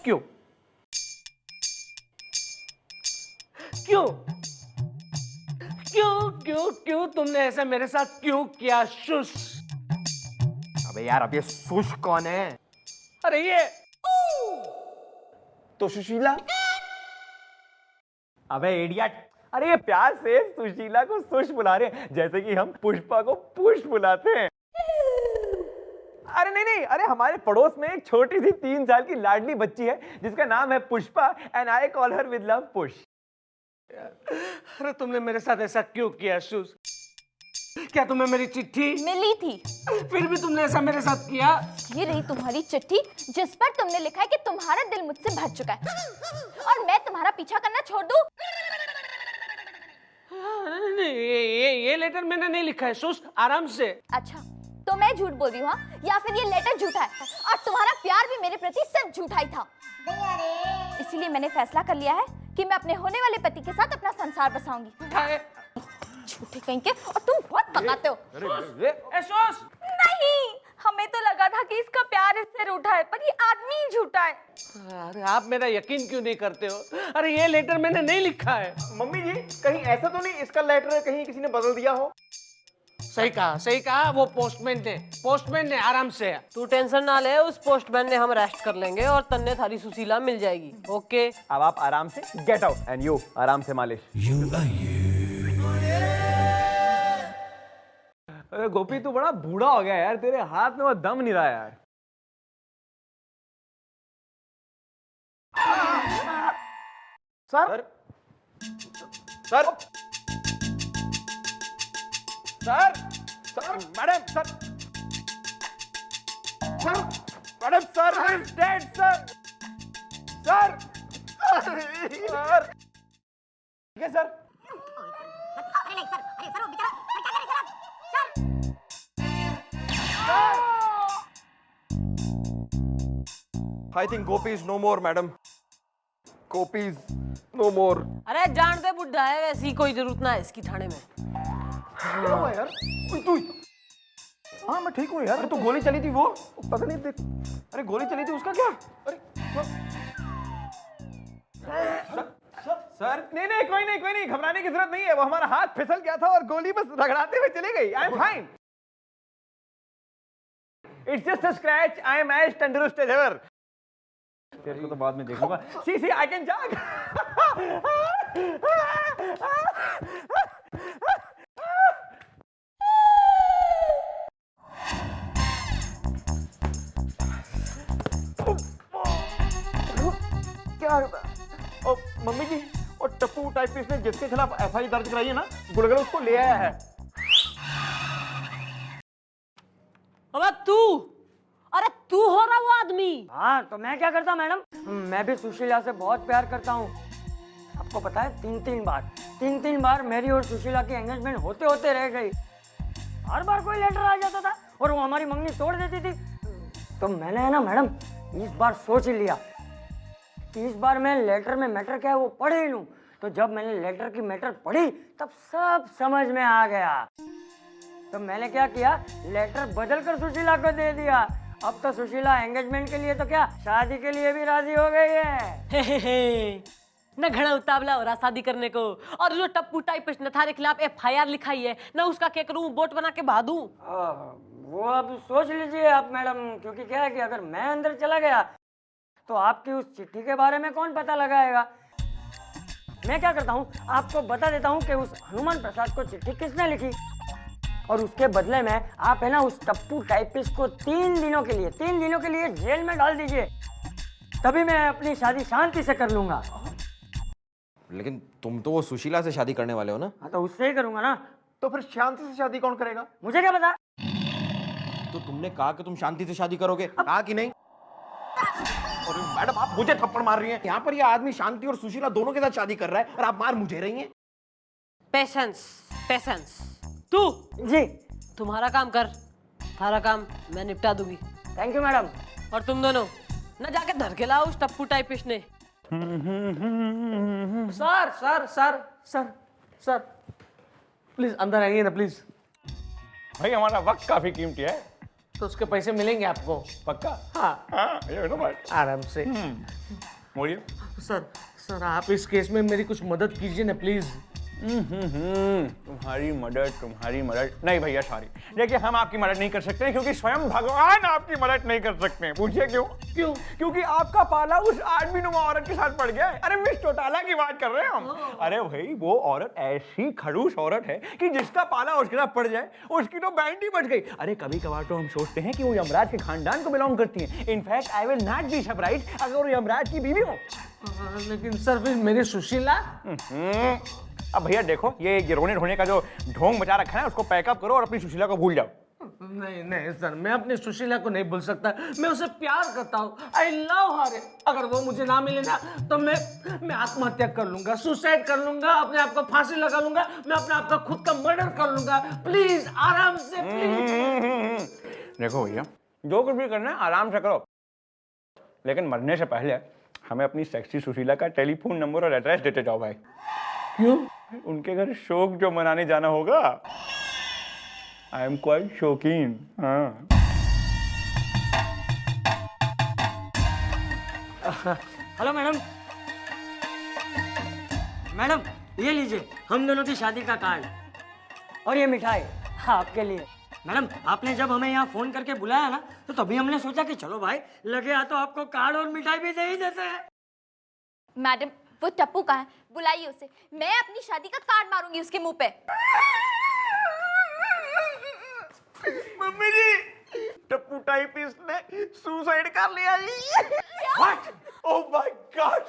क्यों क्यों क्यों क्यों क्यों तुमने ऐसा मेरे साथ क्यों किया शुश? अबे यार, अब ये सुश कौन है? अरे ये तो सुशीला। अबे इडियट, अरे ये प्यार से सुशीला को सुश बुला रहे हैं, जैसे कि हम पुष्पा को पुष्प बुलाते हैं। अरे नहीं नहीं, अरे हमारे पड़ोस में एक छोटी सी 3 साल की लाडली बच्ची है जिसका नाम है Pushpa, and I call her with love push. अरे तुमने मेरे साथ ऐसा क्यों किया शुश? क्या तुम्हें मेरी चिट्ठी मिली थी, फिर भी तुमने ऐसा मेरे साथ किया? ये रही तुम्हारी चिट्ठी जिस पर तुमने लिखा है कि तुम्हारा दिल मुझसे भर चुका है और मैं तुम्हारा पीछा करना छोड़ दूं। नहीं, ये लेटर मैंने नहीं लिखा है शुश, आराम से। अच्छा, तो मैं झूठ बोल रही हूँ हाँ? या फिर ये लेटर झूठा है और तुम्हारा प्यार भी मेरे प्रति सिर्फ झूठा ही था। इसीलिए मैंने फैसला कर लिया है कि मैं अपने होने वाले पति के साथ अपना संसार बसाऊंगी। झूठे कहीं के, और तुम बहुत पकाते हो। नहीं, हमें तो लगा था कि इसका प्यार इससे रूठा है, पर ये आदमी ही झूठा है। अरे आप मेरा यकीन क्यों नहीं करते हो? अरे ये लेटर मैंने नहीं लिखा है। मम्मी जी, कहीं ऐसा तो नहीं इसका लेटर कहीं किसी ने बदल दिया हो? सही कहा, वो पोस्टमैन ने आराम से। तू टेंशन ना ले, उस पोस्टमैन ने हम रेस्ट कर लेंगे और तन्ने थारी सुशीला मिल जाएगी। ओके, अब आप आराम से गेट आउट एंड यू आराम से मालिश। अरे गोपी तू बड़ा बूढ़ा हो गया यार, तेरे हाथ में वो दम नहीं रहा यार। Sir sir sir sir madam sir sir madam sir I am dead sir sir sir ठीक है sir. I think Gopi is no more, madam. Gopi is no more. अरे जान दे बुड्ढा है, वैसी कोई जरूरत ना है इसकी थाने में। क्या हुआ यार? तू हाँ मैं ठीक हूँ यार। अरे तो गोली चली थी वो पता नहीं देख। अरे गोली चली थी उसका क्या? अरे सर नहीं कोई नहीं घबराने की जरूरत नहीं है। वो हमारा हाथ फिसल गया था और गोली बस रगड़ाते हुए चली गई। I am fine. It's just a scratch. I am as तंदुरुस्त एज एवर। तेरे को तो बाद में देख लूंगा। See I can jog. क्या और मम्मी जी और टप्पू टाइपिस्ट ने जिसके खिलाफ एफआईआर दर्ज कराई है ना, गुड़गल उसको ले आया है। अबे अरे तू हो रहा वो आदमी? हाँ तो मैं क्या करता मैडम, मैं भी सुशीला से बहुत प्यार करता हूँ। आपको पता है तीन बार मेरी और सुशीला की एंगेजमेंट होते होते रह गई। हर बार कोई लेटर आ जाता था और वो हमारी मंगनी तोड़ देती थी। तो मैंने है ना मैडम इस बार सोच ही लिया कि इस बार मैं लेटर में मैटर क्या है वो पढ़ ही लूं। तो जब मैंने लेटर की मैटर पढ़ी तब सब समझ में आ गया। तो मैंने क्या किया, लेटर बदल कर सुशीला को दे दिया। अब तो सुशीला एंगेजमेंट के लिए तो क्या शादी के लिए भी राजी हो गई है। न घड़ा उतावला हो रहा शादी करने को। और जो टप्पू टाइपिस्ट ने थारे खिलाफ एफआईआर लिखाई है ना, उसका क्या करूं, बोट बना के बहा दूं? वो अब सोच लीजिए आप मैडम, क्योंकि क्या है कि अगर मैं अंदर चला गया तो आपकी उस चिट्ठी के बारे में कौन पता लगाएगा। मैं क्या करता हूँ आपको बता देता हूँ कि उस हनुमान प्रसाद को चिट्ठी किसने लिखी, और उसके बदले में आप है ना उस टप्पू टाइपिस्ट को 3 दिनों के लिए जेल में डाल दीजिए, तभी मैं अपनी शादी शांति से कर लूंगा। लेकिन तुम तो वो सुशीला से शादी करने वाले हो ना? हाँ तो उससे ही करूंगा ना। तो फिर शांति से शादी कौन करेगा? मुझे क्या पता। तो तुमने कहा कि तुम शांति से शादी करोगे, कहा कि नहीं? और मैडम आप मुझे थप्पड़ मार रही हैं। यहाँ पर ये आदमी शांति और सुशीला दोनों के साथ शादी कर रहा है और आप मार मुझे रही हैं। पेशेंस। तू जी तुम्हारा काम कर, सारा काम मैं निपटा दूंगी। Thank you madam. और तुम दोनों ना जाके धर के लाओ उस टप्पू टाइपिस्ट ने। सर प्लीज अंदर आइए ना प्लीज। भाई हमारा वक्त काफी कीमती है। तो उसके पैसे मिलेंगे आपको? पक्का? हाँ ये ना बात। आराम से। मोड़िए। सर आप इस केस में मेरी कुछ मदद कीजिए ना प्लीज। तुम्हारी मदद नहीं भैया, सॉरी। देखिए हम आपकी मदद नहीं कर सकते क्योंकि स्वयं भगवान आपकी मदद नहीं कर सकते। पूछिए क्यों? क्योंकि आपका पाला उस आदमी नुमा औरत के साथ पड़ गया है। अरे मिस चौटाला की बात कर रहे हैं हम। अरे भाई वो औरत ऐसी खड़ूस औरत है कि जिसका पाला उसके साथ पड़ जाए उसकी तो बैंड ही बच गई। अरे कभी कभार तो हम सोचते हैं कि वो यमराज के खानदान को बिलोंग करती है। In fact I will not be surprised अगर वो यमराज की बीवी हो। लेकिन सर फिर मेरी सुशीला? अब भैया देखो, ये गिरोने ढोने का जो ढोंग मचा रखा है उसको पैकअप करो और अपनी सुशीला को भूल जाओ। नहीं सर, मैं अपनी सुशीला को नहीं भूल सकता। मैं उसे प्यार करता हूँ। आई लव हर। अगर वो मुझे ना मिले ना तो मैं आत्महत्या कर लूंगा, सुसाइड कर लूंगा, अपने आप को फांसी लगा लूंगा, मैं अपने आप का खुद का मर्डर कर लूंगा। प्लीज आराम से प्लीज। देखो भैया, जो कुछ भी करना है आराम से करो, लेकिन मरने से पहले हमें अपनी सेक्सी सुशीला का टेलीफोन नंबर और एड्रेस देते जाओ भाई। क्यों? उनके घर शोक जो मनाने जाना होगा। आई एम क्वाइट शौकीन। हाँ। हेलो मैडम ये लीजिए हम दोनों की शादी का कार्ड और ये मिठाई। था आपके लिए। मैडम आपने जब हमें यहाँ फोन करके बुलाया ना तो तभी हमने सोचा कि चलो भाई लगे या तो आपको कार्ड और मिठाई भी दे ही देते हैं। मैडम वो टप्पू कहाँ है, बुलाइए उसे, मैं अपनी शादी का कार्ड मारूंगी उसके मुंह पे। मम्मी जी, टप्पू टाइपिस्ट ने सुसाइड कर लिया जी। What? Oh my God!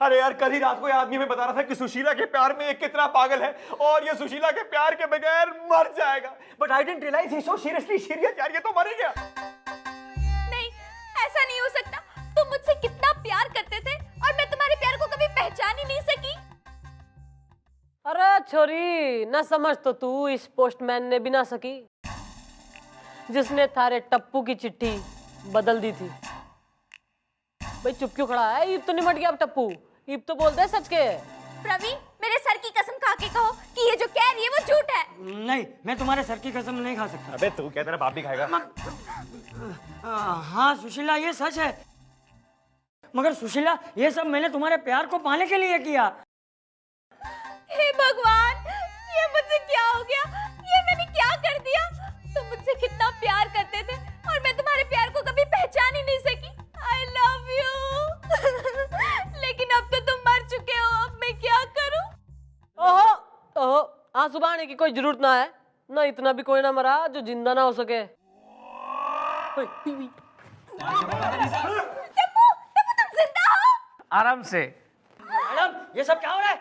अरे यार, कल ही रात को ये आदमी हमें बता रहा था कि सुशीला के प्यार में ये कितना पागल है और ये सुशीला के प्यार के बगैर मर जाएगा। But I didn't realise he so seriously serious. यार ये तो मर ही गया। नहीं, ऐसा नहीं हो सकता। तुम मुझसे कितना प्यार करते थे और मैं तुम्हारे प्यार को कभी पहचान ही नहीं सकी। अरे छोरी, ना समझ तो तू इस पोस्टमैन ने भी ना सकी जिसने थारे टप्पू की चिट्ठी बदल दी थी। भाई चुप क्यों खड़ा है? ईब तो निमट गया अब टप्पू। ईब तो बोल दे सच के। प्रवीण, मेरे सर की कसम खा के कहो कि ये जो कह रही है वो झूठ है। नहीं, मैं तुम्हारे सर की कसम नहीं खा सकता। अबे तू क्या, तेरा बाप भी खाएगा। हाँ सुशीला, ये सच है, मगर सुशीला ये सब मैंने तुम्हारे प्यार को पाने के लिए किया। हे भगवान, ये मुझसे क्या हो गया? ये मैंने क्या कर दिया? तुम मुझसे कितना प्यार करते थे और मैं तुम्हारे प्यार को कभी पहचान ही नहीं सकी। I love you। लेकिन अब तो तुम मर चुके हो, अब मैं क्या करूं? ओहो ओहो, आंसू बहाने की कोई जरूरत ना है। ना इतना भी कोई ना मरा जो जिंदा ना हो सके। टप्पू, तुम जिंदा हो? आराम से। मैडम ये सब क्या हो रहा है?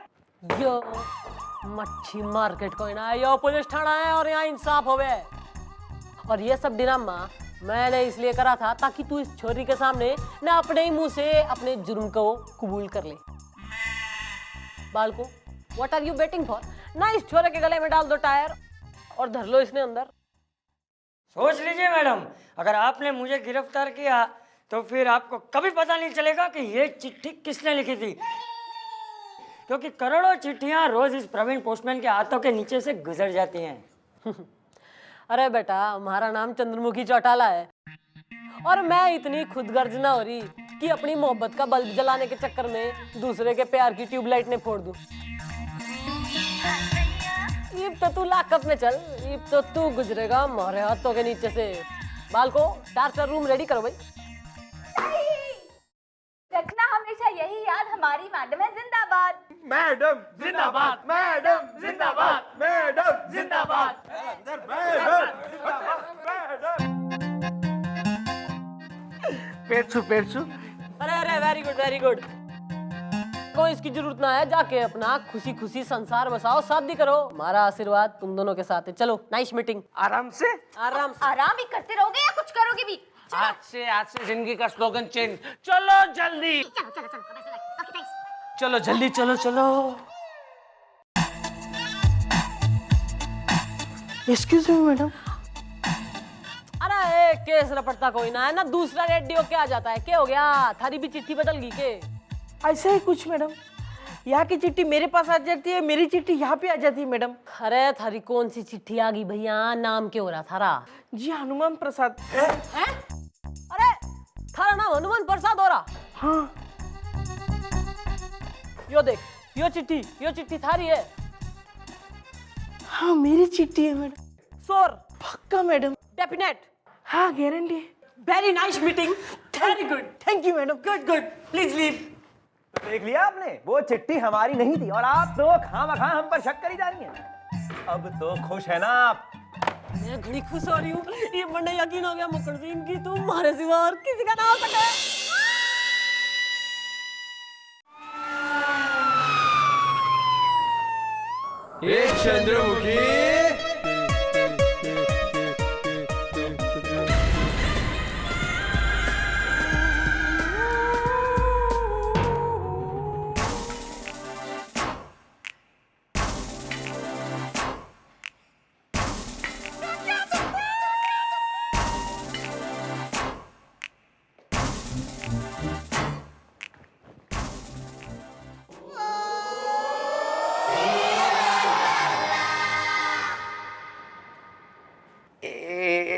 यो मच्छी मार्केट कोई ना, यो पुलिस थाना है और यहाँ इंसाफ होवे। और ये सब ड्रामा मैंने इसलिए करा था ताकि तू इस छोरी के सामने ना अपने ही मुंह से अपने जुर्म को कबूल कर ले। बालको, what are you waiting for? ना इस छोरे के गले में डाल दो टायर और धर लो इसने अंदर। सोच लीजिए मैडम, अगर आपने मुझे गिरफ्तार किया तो फिर आपको कभी पता नहीं चलेगा कि ये चिट्ठी किसने लिखी थी, क्योंकि करोड़ों चिट्ठियां रोज इस प्रवीण पोस्टमैन के हाथों के नीचे से गुजर जाती हैं। अरे बेटा, हमारा नाम चंद्रमुखी चौटाला है और मैं इतनी खुदगर्ज ना हो रही कि अपनी मोहब्बत का बल्ब जलाने के चक्कर में दूसरे के प्यार की ट्यूबलाइट ने फोड़ दूं। इब तो तू लाकअप में चल, इब तो तू गुजरेगा हमारे हाथों के नीचे से। बाल को टार्चर रूम रेडी करो भाई। रखना हमेशा यही याद, हमारी मैडम है जिंदाबाद। मैडम जिंदाबाद, मैडम जिंदाबाद, मैडम जिंदाबाद, पेट छू। अरे अरे, वेरी गुड वेरी गुड। कोई इसकी जरूरत ना है, जाके अपना खुशी खुशी संसार बसाओ, शादी करो। हमारा आशीर्वाद तुम दोनों के साथ है। चलो, नाइस मीटिंग। आराम से। आराम से। आराम ही करते रहोगे या कुछ करोगे भी? आज से जिंदगी का स्लोगन चेंज। चलो जल्दी, चलो जल्दी, चलो चलो। Excuse me madam. अरे एक केस रपटता कोई ना है ना, दूसरा रेडियो क्या जाता है? क्या हो गया? थारी भी चिट्ठी बदल गई के? ऐसा ही कुछ मैडम, यहाँ की चिट्ठी मेरे पास आ जाती है, मेरी चिट्ठी यहाँ पे आ जाती है मैडम। अरे थारी कौन सी चिट्ठी आ गई भैया? नाम क्या हो रहा थारा? जी हनुमान प्रसाद। हैं? अरे थारा नाम हनुमान प्रसाद हो रहा? हाँ। यो देख, यो चिट्ठी थारी है। हाँ मेरी चिट्ठी है मैडम। सोर पक्का मैडम। डेफिनेट। हाँ guarantee. Very nice meeting. Very good. Thank you madam. Good. Please leave. देख लिया आपने, वो चिट्ठी हमारी नहीं थी और आप तो खामखा हम पर शक करी जा रही हैं। अब तो खुश है ना आप? मैं घड़ी खुश हो रही हूँ, ये बड़े यकीन हो गया मुकुट सिंह की तुम हमारे सिवा और किसी का ना हो सके। चंद्रमुखी,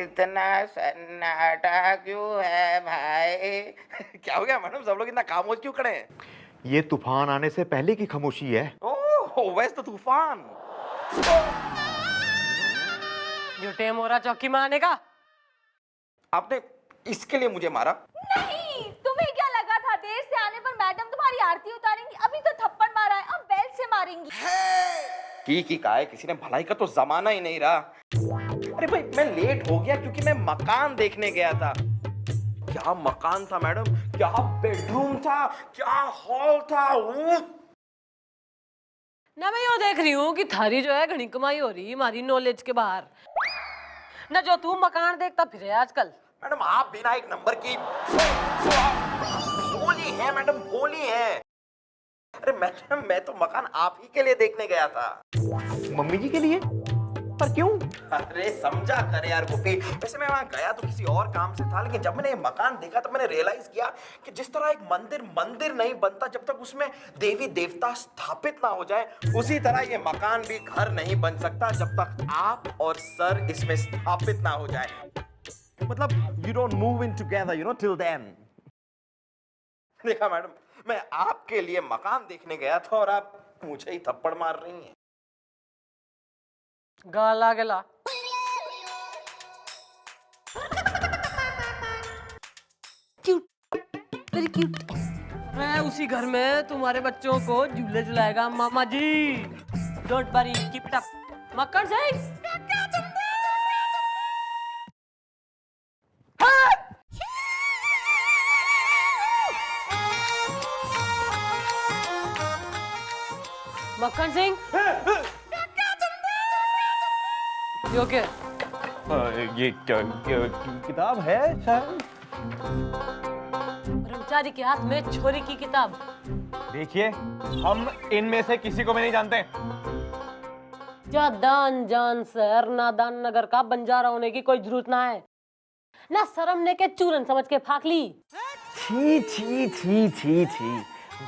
इतना सन्नाटा क्यों है भाई? क्या हो गया मैडम, सब लोग इतना खामोश क्यों खड़े हैं? ये तूफान आने से पहले की खामोशी है। ओह, वैसे तो तूफान। जो टेम हो रहा चौकी में आने का। आपने इसके लिए मुझे मारा? नहीं, तुम्हें क्या लगा था देर से आने पर मैडम तुम्हारी आरती उतारेंगी? अभी तो थप्पड़ मारा है, अब बेल्ट से मारेंगी। की का है, किसी ने भलाई का तो जमाना ही नहीं रहा। अरे भाई मैं लेट हो गया क्योंकि मैं मकान देखने गया था। क्या मकान था मैडम, क्या बेडरूम था, क्या हॉल था। ना मैं यो देख रही हूँ कि थारी जो है घनी कमाई हो रही हमारी नॉलेज के बाहर। ना जो तू मकान देखता फिरे आजकल। मैडम आप बिना एक नंबर की भोली है मैडम, भोली है। अरे मैडम मैं तो मकान आप ही के लिए देखने गया था। मम्मी जी के लिए? पर क्यों? अरे समझा कर यार गोपी। वैसे मैं वहां गया तो किसी और काम से था, लेकिन जब मैंने ये मकान देखा तो मैंने रियलाइज किया कि जिस तरह एक मंदिर नहीं बनता जब तक उसमें देवी देवता स्थापित ना हो जाए, उसी तरह ये मकान भी घर नहीं बन सकता जब तक आप और सर इसमें स्थापित ना हो जाए। मतलब you don't move in together you know till then. देखा मैडम, मैं आपके लिए मकान देखने गया था और आप मुझे ही थप्पड़ मार रही हैं। गाला गला। Cute, very cute. मैं उसी घर में तुम्हारे बच्चों को झूले झुलाएगा मामा ji. Don't worry, keep it up. Makhan Singh. मक्खन सिंह, यो क्या? ये किताब है शायद। ब्रह्मचारी के हाथ में छोरी की किताब। देखिए हम इनमें से किसी को भी नहीं जानते। जा दान जान शहर नादान नगर का बंजारा होने की कोई जरूरत ना है। ना शर्म ने के चूरन समझ के फाक ली। छी छी छी छी छी,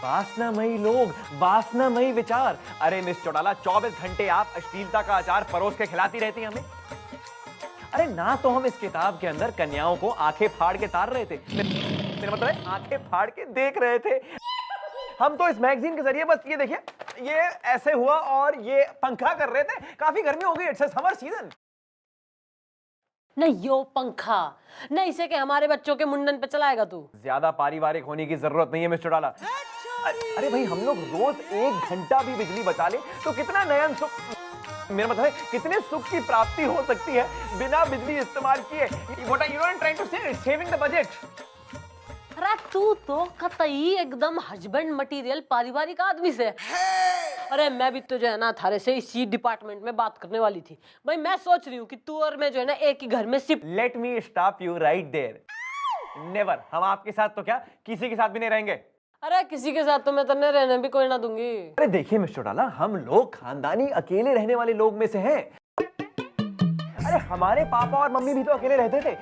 वासनामयी लोग, वासनामयी विचार। अरे मिस चौटाला 24 घंटे आप अश्लीलता का अचार परोस के खिलाती रहती हैं हमें। अरे ना तो हम इस किताब के अंदर कन्याओं को आंखें फाड़ के तार रहे थे, मेरा मतलब है आंखें फाड़ के देख रहे थे। हम तो इस मैगजीन के जरिए बस ये देखिए, ये ऐसे हुआ और ये पंखा कर रहे थे। काफी गर्मी हो गई, इट्स समर सीजन। न यो पंखा, न इसे के हमारे बच्चों के मुंडन पे चलाएगा तू। ज्यादा पारिवारिक होने की जरूरत नहीं है मिस्टर डाला। अरे भाई हम लोग रोज 1 घंटा भी बिजली बचा ले तो कितना नयन सुख, मेरा मतलब है कितने सुख की प्राप्ति हो सकती है बिना बिजली इस्तेमाल किए। What are you trying to say? Saving the budget. अरे तू तो कतई एकदम हस्बैंड मटेरियल पारिवारिक आदमी से। अरे मैं भी तो जो है ना थारे से इसी डिपार्टमेंट में बात करने वाली थी। भाई मैं सोच रही हूँ कि तू और मैं जो है ना एक ही घर में shift. Let me stop you right there. Never. हम आपके साथ तो क्या किसी के साथ भी नहीं रहेंगे। अरे किसी के साथ तो मैं तन्ने रहने भी कोई ना दूंगी। अरे देखिए मिस्टर डाला, हम लोग खानदानी अकेले रहने वाले लोग में से हैं। अरे हमारे पापा और मम्मी भी तो अकेले रहते थे।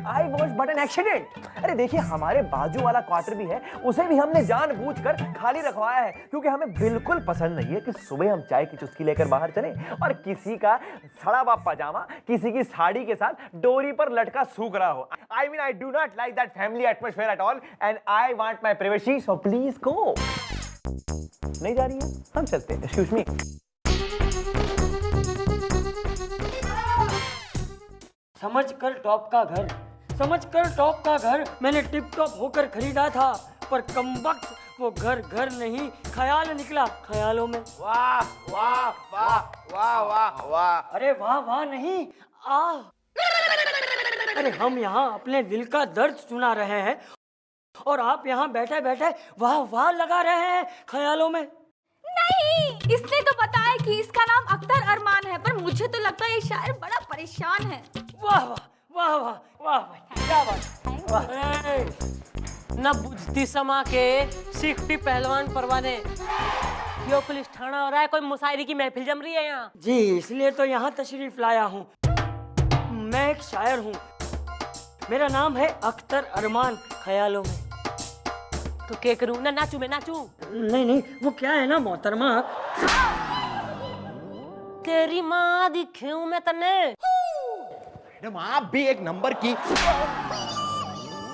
I was but an accident. अरे देखिए हमारे बाजू वाला क्वार्टर भी है, उसे भी हमने जानबूझकर खाली रखवाया है क्योंकि हमें बिल्कुल पसंद नहीं है कि सुबह हम चाय की चुस्की लेकर बाहर चले और किसी का सड़ा हुआ पजामा किसी की साड़ी के साथ डोरी पर लटका सूख रहा हो। I mean I do not like that family atmosphere at all and I want my privacy, so please go. नहीं जा रही है, हम चलते हैं। Excuse me. समझकर टॉप का घर, समझकर टॉप का घर मैंने टिप टॉप होकर खरीदा था, पर कमबख्त वो घर घर नहीं ख्याल निकला ख्यालों में। वाह वाह वाह वाह वाह वाह। अरे वाह वाह नहीं, अरे हम यहाँ अपने दिल का दर्द सुना रहे हैं और आप यहाँ बैठे बैठे वाह वाह लगा रहे हैं ख्यालों में। नहीं, इसने तो बताया कि इसका नाम अख्तर अरमान है, पर मुझे तो लगता है ये शायर बड़ा परेशान है। वाह वाह वाह वाह वाह भाई, क्या बात। वाह। न बुझती समा के सिखती पहलवान परवाने। यो पुलिस थाना हो रहा है, कोई मुशायरी की महफिल जम रही है यहाँ। जी इसलिए तो यहाँ तशरीफ लाया हूँ। मैं एक शायर हूँ, मेरा नाम है अख्तर अरमान ख्यालों में। तो क्या करूँ ना, नाचू मैं नाचू? नहीं नहीं, वो क्या है ना मोहतरमा, तेरी माँ दिखूं मैं तन्ने। मैडम आप भी एक नंबर की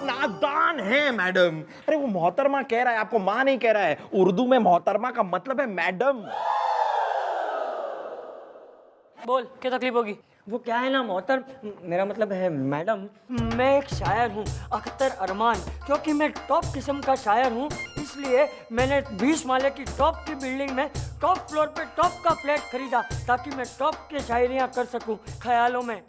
नादान है मैडम। अरे वो मोहतरमा कह रहा है, आपको माँ नहीं कह रहा है। उर्दू में मोहतरमा का मतलब है मैडम। बोल क्या तकलीफ होगी? वो क्या है ना मोहतरम, मेरा मतलब है मैडम, मैं एक शायर हूँ, अख्तर अरमान। क्योंकि मैं टॉप किस्म का शायर हूँ, इसलिए मैंने 20 माले की टॉप की बिल्डिंग में टॉप फ्लोर पे टॉप का फ्लैट खरीदा, ताकि मैं टॉप के शायरियाँ कर सकूँ ख्यालों में।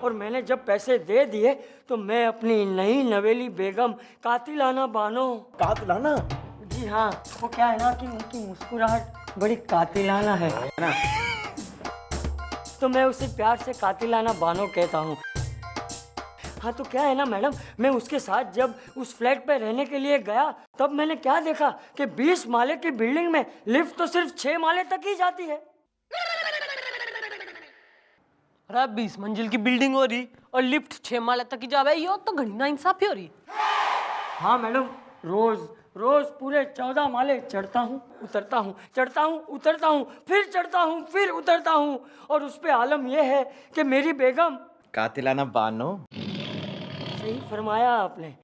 और मैंने जब पैसे दे दिए तो मैं अपनी नई नवेली बेगम कातिलाना बानो। कातिलाना? जी हाँ, वो क्या है ना कि उनकी मुस्कुराहट बड़ी कातिलाना है ना, तो मैं उसे प्यार से कातिलाना बानो कहता हूँ। हाँ तो क्या है ना मैडम, मैं उसके साथ जब उस फ्लैट पे रहने के लिए गया, तब मैंने क्या देखा कि 20 माले की बिल्डिंग में लिफ्ट तो सिर्फ 6 माले तक ही जाती है। अरे 20 मंजिल की बिल्डिंग हो रही और लिफ्ट 6 माले तक ही जावे, ये तो घनी नाइंसाफी हो रही। हाँ मैडम, रोज पूरे 14 माले चढ़ता हूँ, उतरता हूँ, चढ़ता हूँ, उतरता हूँ, फिर चढ़ता हूँ, फिर उतरता हूँ। और उस पे आलम यह है कि मेरी बेगम कातिलाना बानो। सही फरमाया आपने,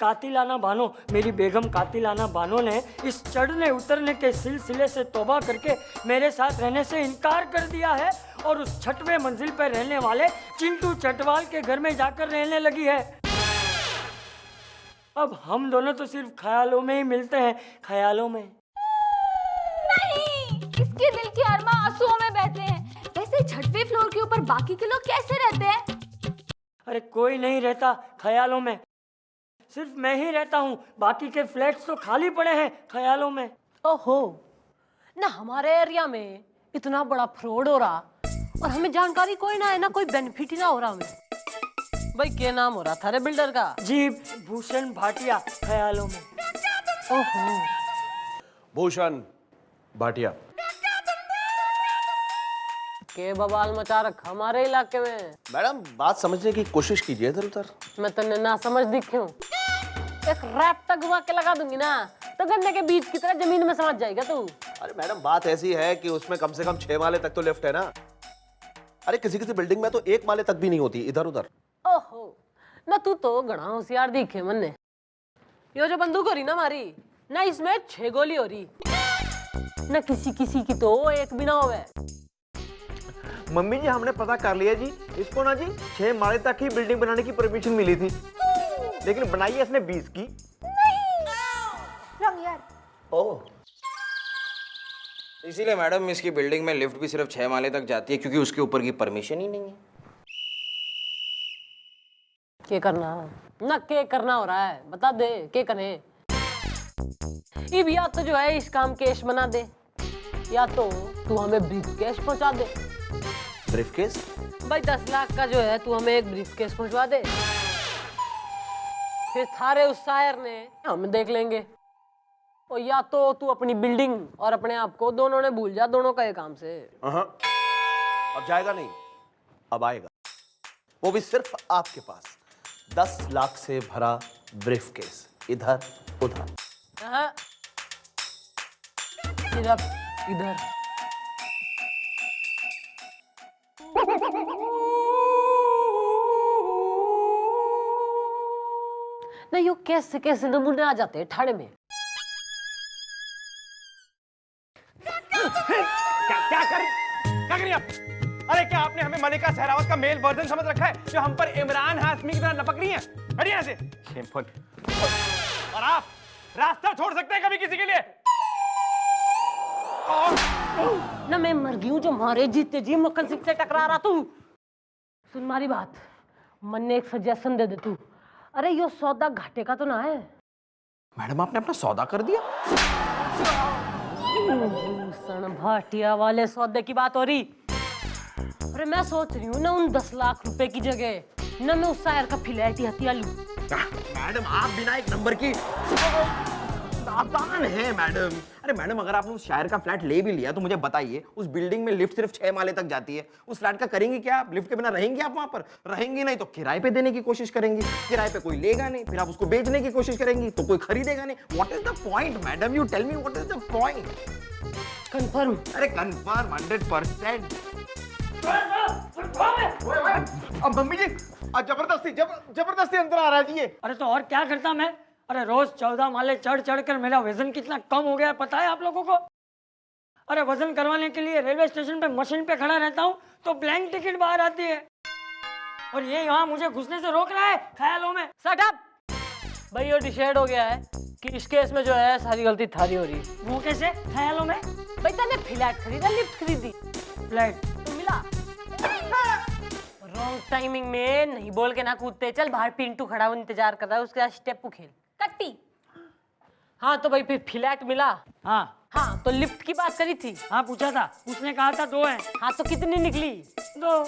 कातिलाना बानो। मेरी बेगम कातिलाना बानो ने इस चढ़ने उतरने के सिलसिले से तौबा करके मेरे साथ रहने से इनकार कर दिया है और उस 6वें मंजिल पर रहने वाले चिंटू चटवाल के घर में जाकर रहने लगी है। अब हम दोनों तो सिर्फ ख्यालों में ही मिलते हैं, ख्यालों में। नहीं, इसके दिल के अरमा आंसुओं में बहते हैं। वैसे 6वें फ्लोर के ऊपर बाकी के लोग कैसे रहते हैं? अरे कोई नहीं रहता ख्यालों में, सिर्फ मैं ही रहता हूँ। बाकी के फ्लैट्स तो खाली पड़े हैं ख्यालों में। ओहो, ना हमारे एरिया में इतना बड़ा फ्रॉड हो रहा और हमें जानकारी कोई ना है, ना कोई बेनिफिट ही ना हो रहा हमें। भाई क्या नाम हो रहा था रे बिल्डर का? जी भूषण भाटिया, ख्यालों में। ओहो, भूषण भाटिया। के बवाल मचा रखा हमारे इलाके में। मैडम बात समझने की कोशिश कीजिए इधर उधर। मैं तन्ने ना समझ दिखी हूँ, एक रैप तक घुमा के लगा दूंगी ना तो गन्ने के बीज की तरह जमीन में समझ जाएगा तू। अरे मैडम बात ऐसी है कि उसमें कम से कम 6 माले तक तो लिफ्ट है ना। अरे किसी किसी बिल्डिंग में तो 1 माले तक भी नहीं होती इधर उधर। ओहो, ना तू तो घना होशियार दिखे मन्ने। यो जो बंदूक हो रही ना हमारी, ना इसमें 6 गोली हो रही, ना किसी की तो 1 भी ना होवे। मम्मी जी हमने पता कर लिया जी, इसको ना जी 6 माले तक ही बिल्डिंग बनाने की परमिशन मिली थी, लेकिन बनाई है इसने 20 की। रंग यार। ओह, इसीलिए मैडम इसकी बिल्डिंग में लिफ्ट भी सिर्फ 6 माले तक जाती है, क्योंकि उसके ऊपर की परमिशन ही नहीं है। क्या करना ना, क्या करना हो रहा है बता दे, क्या करें? या तो जो है इस काम कैश बना दे, या तो तू हमें ब्रीफ केस पहुंचा दे। Brief case? भाई 10 लाख का जो है तू हमें एक ब्रीफ केस पहुंचवा दे, फिर थारे उस शायर ने हम देख लेंगे। और या तो तू अपनी बिल्डिंग और अपने आप को दोनों ने भूल जा, दोनों का ये काम से। अब जाएगा नहीं, अब आएगा, वो भी सिर्फ आपके पास 10 लाख से भरा ब्रीफ केस, इधर उधर। हाँ, इधर इधर। नहीं यो कैसे कैसे नमूने आ जाते हैं ठाणे में। क्या करिए आप? अरे क्या आपने हमें मलिका सहरावत का मेल वर्जन समझ रखा है, जो हम पर इमरान हाशमी की तरह लपक रही है? हटिए यहाँ से। शेमफुल। और आप रास्ता छोड़ सकते हैं कभी किसी के लिए? ना मैं मर गई हूँ जो मारे जीते जी मक्खन सिंह से टकरा रहा तू। सुन मारी बात, मन ने एक सजेशन दे दे तू। अरे यो सौदा घाटे का तो ना है। मैडम आपने अपना सौदा कर दिया? भूषण भाटिया वाले सौदे की बात हो रही। अरे मैं सोच रही हूँ ना उन 10 लाख रुपए की जगह ना मैं उस शायर का फिलैटी हथिया लूं। मैडम आप बिना एक नंबर की दातान है मैडम। अरे मैडम अगर आपने उस शायर का फ्लैट ले भी लिया तो मुझे बताइए, उस बिल्डिंग में लिफ्ट सिर्फ 6 माले तक जाती है, उस फ्लैट का करेंगे क्या आप? लिफ्ट के बिना रहेंगे आप वहां पर? रहेंगी नहीं तो किराए पे देने की कोशिश करेंगी, किराए पे कोई लेगा नहीं, फिर आप उसको बेचने की कोशिश करेंगी तो कोई खरीदेगा नहीं। What is the point madam? You tell me what is the point? Confirm? अरे कंफर्म 100%। अब मम्मी जी जबरदस्ती अंदर आ रहा है जी ये। अरे तो और क्या करता मैं? अरे रोज 14 माले चढ़ चढ़ कर मेरा वजन कितना कम हो गया है पता है आप लोगों को? अरे वजन करवाने के लिए रेलवे स्टेशन पे मशीन पे खड़ा रहता हूँ तो ब्लैंक टिकट बाहर आती है, और ये यहाँ मुझे घुसने से रोक रहा है ख्यालों में। Shut up. भाई ये डिसाइड हो गया है कि इस केस में जो है सारी गलती थारी हो रही है। वो कैसे ख्यालों में? भाई तने फ्लैट खरीदा लिफ्ट खरीदी? फ्लैट तो मिला। रॉन्ग टाइमिंग में नहीं बोल के ना कूदते। चल बाहर पिंटू खड़ा हुआ इंतजार कर रहा है, उसके साथ स्टेप खेल। कट्टी। हाँ तो भाई फिर फ्लैट मिला। हाँ हाँ तो लिफ्ट की बात करी थी। हाँ पूछा था, उसने कहा था 2 है। हाँ तो कितनी निकली? 2।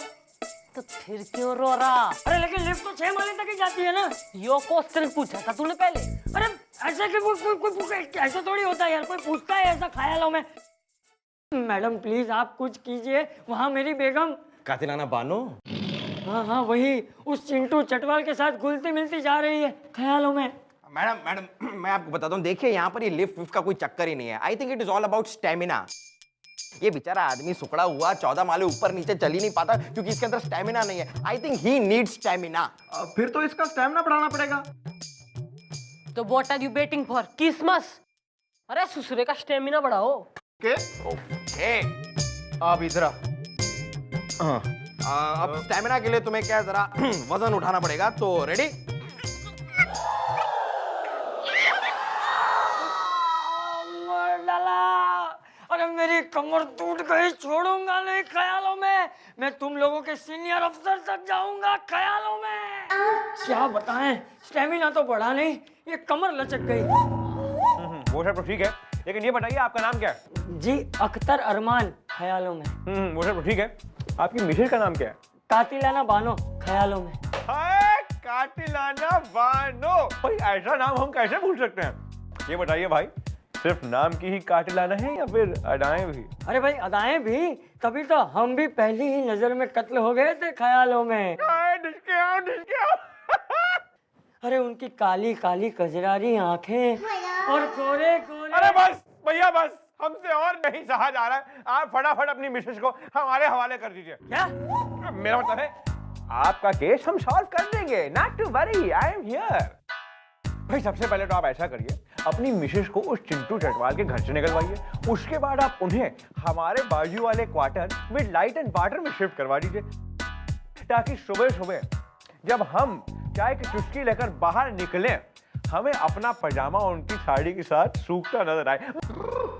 तो फिर क्यों रो रहा? अरे लेकिन लिफ्ट तो 6 माले तक ही जाती है ना। यो क्वेश्चन पूछा था तूने पहले। अरे ऐसे कि कोई ऐसा थोड़ी होता है यार, कोई पूछता है ऐसा ख्यालों में। मैडम प्लीज आप कुछ कीजिए, वहाँ मेरी बेगम। कातिलाना बानो। हाँ हाँ वही, उस चिंटू चटवाल के साथ घुलती मिलती जा रही है ख्यालों में। मैडम मैं आपको बताता हूँ, देखिए यहाँ पर ये लिफ्ट विफ्ट का कोई चक्कर ही नहीं है। I think it is all about stamina. ये बेचारा आदमी सुकड़ा हुआ 14 माले ऊपर नीचे चल ही नहीं पाता क्योंकि इसके अंदर स्टेमिना नहीं है। I think he needs stamina. फिर तो इसका स्टैमिना बढ़ाना पड़ेगा। तो what are you waiting for? Christmas. अरे ससुरे का स्टेमिना बढ़ाओ। ओके अब इधर अब स्टेमिना के लिए तुम्हें क्या जरा वजन उठाना पड़ेगा, तो रेडी? अरे मेरी कमर टूट गई, छोड़ूंगा नहीं ख्यालों में। मैं तुम लोगों के सीनियर अफसर तक जाऊंगा ख्यालों में। क्या बताएं, स्टेमिना तो बढ़ा नहीं, ये कमर लचक गई। वो सब तो ठीक है, लेकिन ये बताइए आपका नाम क्या है? जी अख्तर अरमान ख्यालों में। वो सब तो ठीक है, आपकी मिसेज का नाम क्या है? कातिलाना बानो ख्यालों में। हाय कातिलाना बानो। भाई ऐसा नाम हम कैसे भूल सकते हैं? ये बताइए भाई, सिर्फ नाम की ही कातिलाना है या फिर अदाएं भी? अरे भाई अदाएं भी, तभी तो हम भी पहली ही नजर में कत्ल हो गए थे ख्यालों में। अरे उनकी काली काली कजरारी आंखें और गोरे गोरे। अरे बस भैया बस, हमसे और नहीं सहा जा रहा है। आप फटाफट अपनी मिसेज को हमारे हवाले कर दीजिए। क्या? मेरा मतलब है आपका केस हम सॉल्व कर देंगे, not to worry, I am here. भाई सबसे पहले तो आप ऐसा करिए, अपनी मिसेज को उस चिंटू चटवाल के घर से निकलवाइए। उसके बाद आप उन्हें हमारे बाजू वाले quarter with light and water में शिफ्ट करवा दीजिए, ताकि सुबह सुबह जब हम चाय की चुस्की लेकर बाहर निकलें, हमें अपना पजामा उनकी साड़ी के साथ सूखता नजर आए,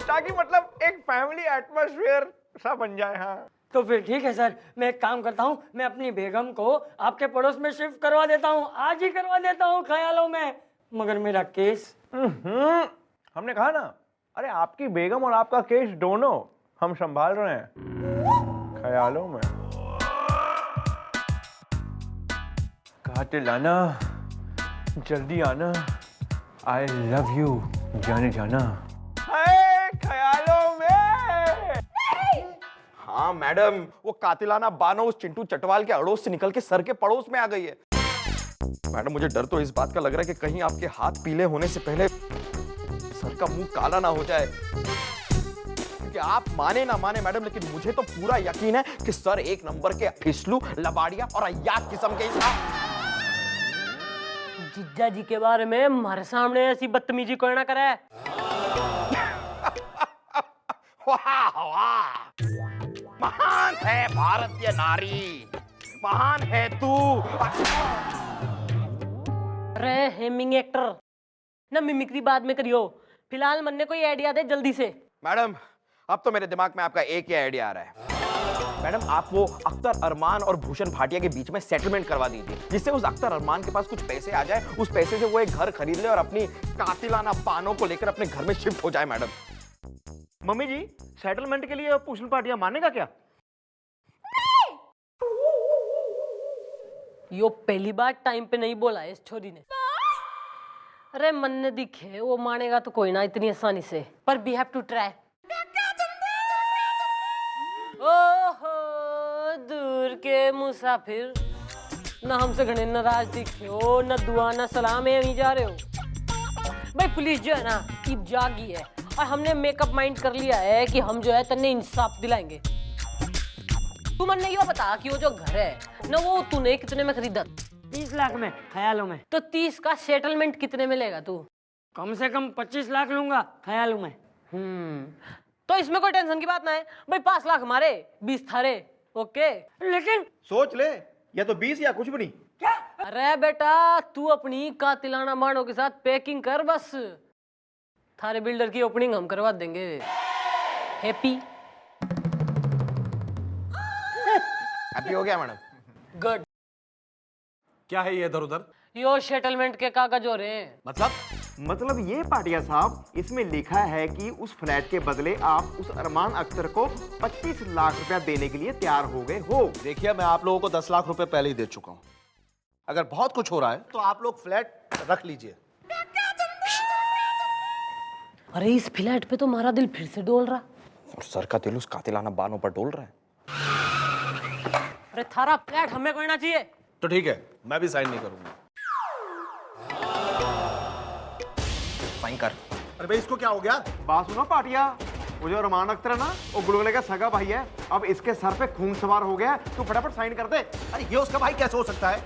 ताकि मतलब एक फैमिली एटमॉस्फेयर सा बन जाए। हाँ तो फिर ठीक है सर, मैं एक काम करता हूँ, मैं अपनी बेगम को आपके पड़ोस में शिफ्ट करवा देता हूँ, आज ही करवा देता हूँ ख्यालों में। मगर मेरा केस? हमने कहा ना, अरे आपकी बेगम और आपका केस दोनों हम संभाल रहे हैं ख्यालों में। कातिलाना जल्दी आना, आई लव यू जाने जाना। ख्यालों में। हाँ मैडम, वो कातिलाना बानो उस चिंटू चटवाल के अड़ोस से निकल के सर के पड़ोस में आ गई है। मैडम मुझे डर तो इस बात का लग रहा है कि कहीं आपके हाथ पीले होने से पहले सर का मुंह काला ना हो जाए। क्योंकि आप माने ना माने मैडम, लेकिन मुझे तो पूरा यकीन है कि सर एक नंबर के फिसलू, लबाड़िया और अय्याश किस्म के इंसान। जिज्जा जी के बारे में हमारे सामने ऐसी बदतमीजी कोई ना करे। वाह वाह, महान है भारतीय नारी, महान है तू। अरे हेमिंग एक्टर ना, मिमिक्री बाद में करियो, फिलहाल मन ने कोई आइडिया दे जल्दी से। मैडम अब तो मेरे दिमाग में आपका एक ही आइडिया आ रहा है। मैडम आप वो अख्तर अरमान और भूषण भाटिया के बीच में सेटलमेंट करवा दीजिए, जिससे उस अख्तर अरमान के पास कुछ पैसे आ जाए, उस पैसे से वो एक घर खरीद ले और अपनी कातिलाना बानों को लेकर अपने घर में शिफ्ट हो जाए। मैडम मम्मी जी, सेटलमेंट के लिए भूषण भाटिया मानेगा क्या? यो पहली बार टाइम पे नहीं बोला है इस छोरी ने। अरे मन ने दिखे वो मानेगा तो कोई ना इतनी आसानी से, पर वी हैव टू ट्राई। ओहो दूर के मुसाफिर, ना हमसे घने नाराज दिखे हो, ना दुआ ना सलाम है, नहीं जा रहे हो। भाई पुलिस जो है ना अब जागी है, और हमने मेकअप माइंड कर लिया है कि हम जो है तन्ने इंसाफ दिलाएंगे। तू मन ने यो बता कि वो जो घर है ना, वो तूने कितने में खरीदा? 30 लाख में ख्यालों में। तो 30 का सेटलमेंट कितने में लेगा तू? कम से कम 25 लाख लूंगा ख्यालों में। तो इसमें कोई टेंशन की बात ना है भाई, 5 लाख हमारे 20 थारे। ओके लेकिन सोच ले, या तो 20 या कुछ भी नहीं। अरे बेटा तू अपनी कातिलाना मानो के साथ पैकिंग कर बस, थारे बिल्डर की ओपनिंग हम करवा देंगे। हैप्पी हैप्पी हो गया मैडम? गुड। क्या है ये इधर उधर? यो सेटलमेंट के कागज हो रहे हैं। मतलब ये पाटिया साहब, इसमें लिखा है कि उस फ्लैट के बदले आप उस अरमान अख्तर को 25 लाख रुपया देने के लिए तैयार हो गए हो। देखिए मैं आप लोगों को 10 लाख रुपए पहले ही दे चुका हूं। अगर बहुत कुछ हो रहा है तो आप लोग फ्लैट रख लीजिए। अरे इस फ्लैट पे तो हमारा दिल फिर से डोल रहा। और सर का दिल उस कातिलाना बानों पर डोल रहा है। अरे थारा फ्लैट हमें कोई चाहिए। तो ठीक है, मैं भी साइन नहीं करूंगा। साइन कर। अरे भाई इसको क्या हो गया? बात सुनो पाटिया, वो जो अरमान अख्तर है ना, वो गुलगुले का सगा भाई है। अब इसके सर पे खून सवार हो गया, तू फटाफट साइन कर दे। अरे ये उसका भाई कैसे हो सकता है?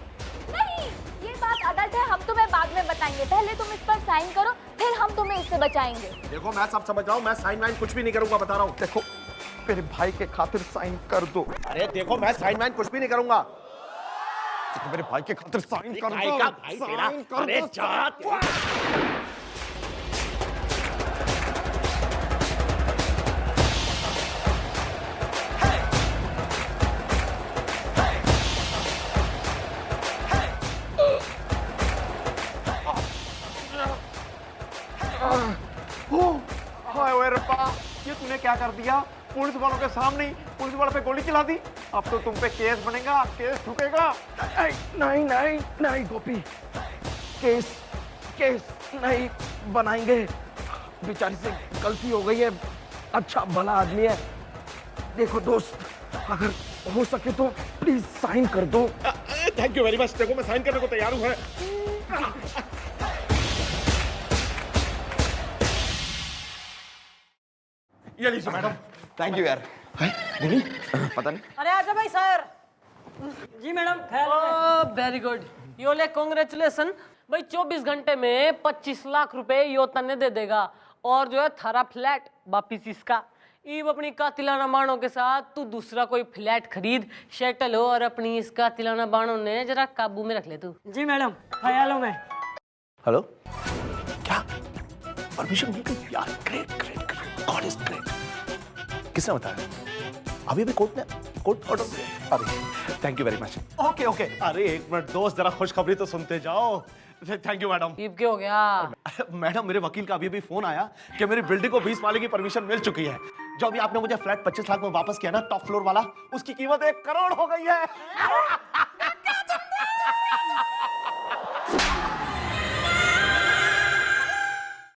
नहीं, ये बात अदालत है, हम तुम्हें बाद में बताएंगे। पहले तुम इस पर साइन करो, फिर हम तुम्हें इससे बचाएंगे। देखो मैं सब समझ रहा हूँ, मैं साइन वाइन कुछ भी नहीं करूंगा, बता रहा हूँ। देखो मेरे भाई के खातिर साइन कर दो। अरे देखो मैं साइन वाइन कुछ भी नहीं करूंगा। तो मेरे भाई के खातिर साइन कर भाई दो। का भाई तेरा। साइन कर अरे दो। जा। हाय ओए रब्बा, ये तूने क्या कर दिया? पुलिस वालों के सामने ही पुलिस वालों पे गोली चला दी। अब तो तुम पे केस बनेगा, केस ठुकेगा। नहीं नहीं नहीं गोपी, केस केस नहीं बनाएंगे। बेचारी से गलती हो गई है, अच्छा भला आदमी है। देखो दोस्त, अगर हो सके तो प्लीज साइन कर दो। Thank you very much. देखो मैं साइन करने को तैयार हूँ। ये लीजिए मैडम। थैंक यू यार। पता नहीं। अरे आजा भाई सर। जी मैडम, ख्याल वेरी गुड, यो ले कॉन्ग्रेचुलेसन भाई। 24 घंटे में 25 लाख रुपए यो तन्ने दे देगा, और जो है थारा फ्लैट वापिस इसका। ईब अपनी कातिलाना बाणों के साथ तू दूसरा कोई फ्लैट खरीद, सेटल हो, और अपनी इस कातिलाना बाणों ने जरा काबू में रख ले तू। जी मैडम, ख्यालों में। हेलो, क्या परमिशन मिल गई यार? Great great great, god is great. किसने बताया? अभी भी कोर्ट ऑर्डर दिया। अरे thank you very much. Okay okay. अरे एक मिनट दोस्त, जरा खुशखबरी तो सुनते जाओ। Thank you madam. ईब क्या हो गया? मैडम मेरे वकील का अभी फोन आया कि मेरी बिल्डिंग को 20 माले की परमिशन मिल चुकी है। जो अभी आपने मुझे फ्लैट 25 लाख में वापस किया ना, टॉप फ्लोर वाला, उसकी कीमत 1 करोड़ हो गई है।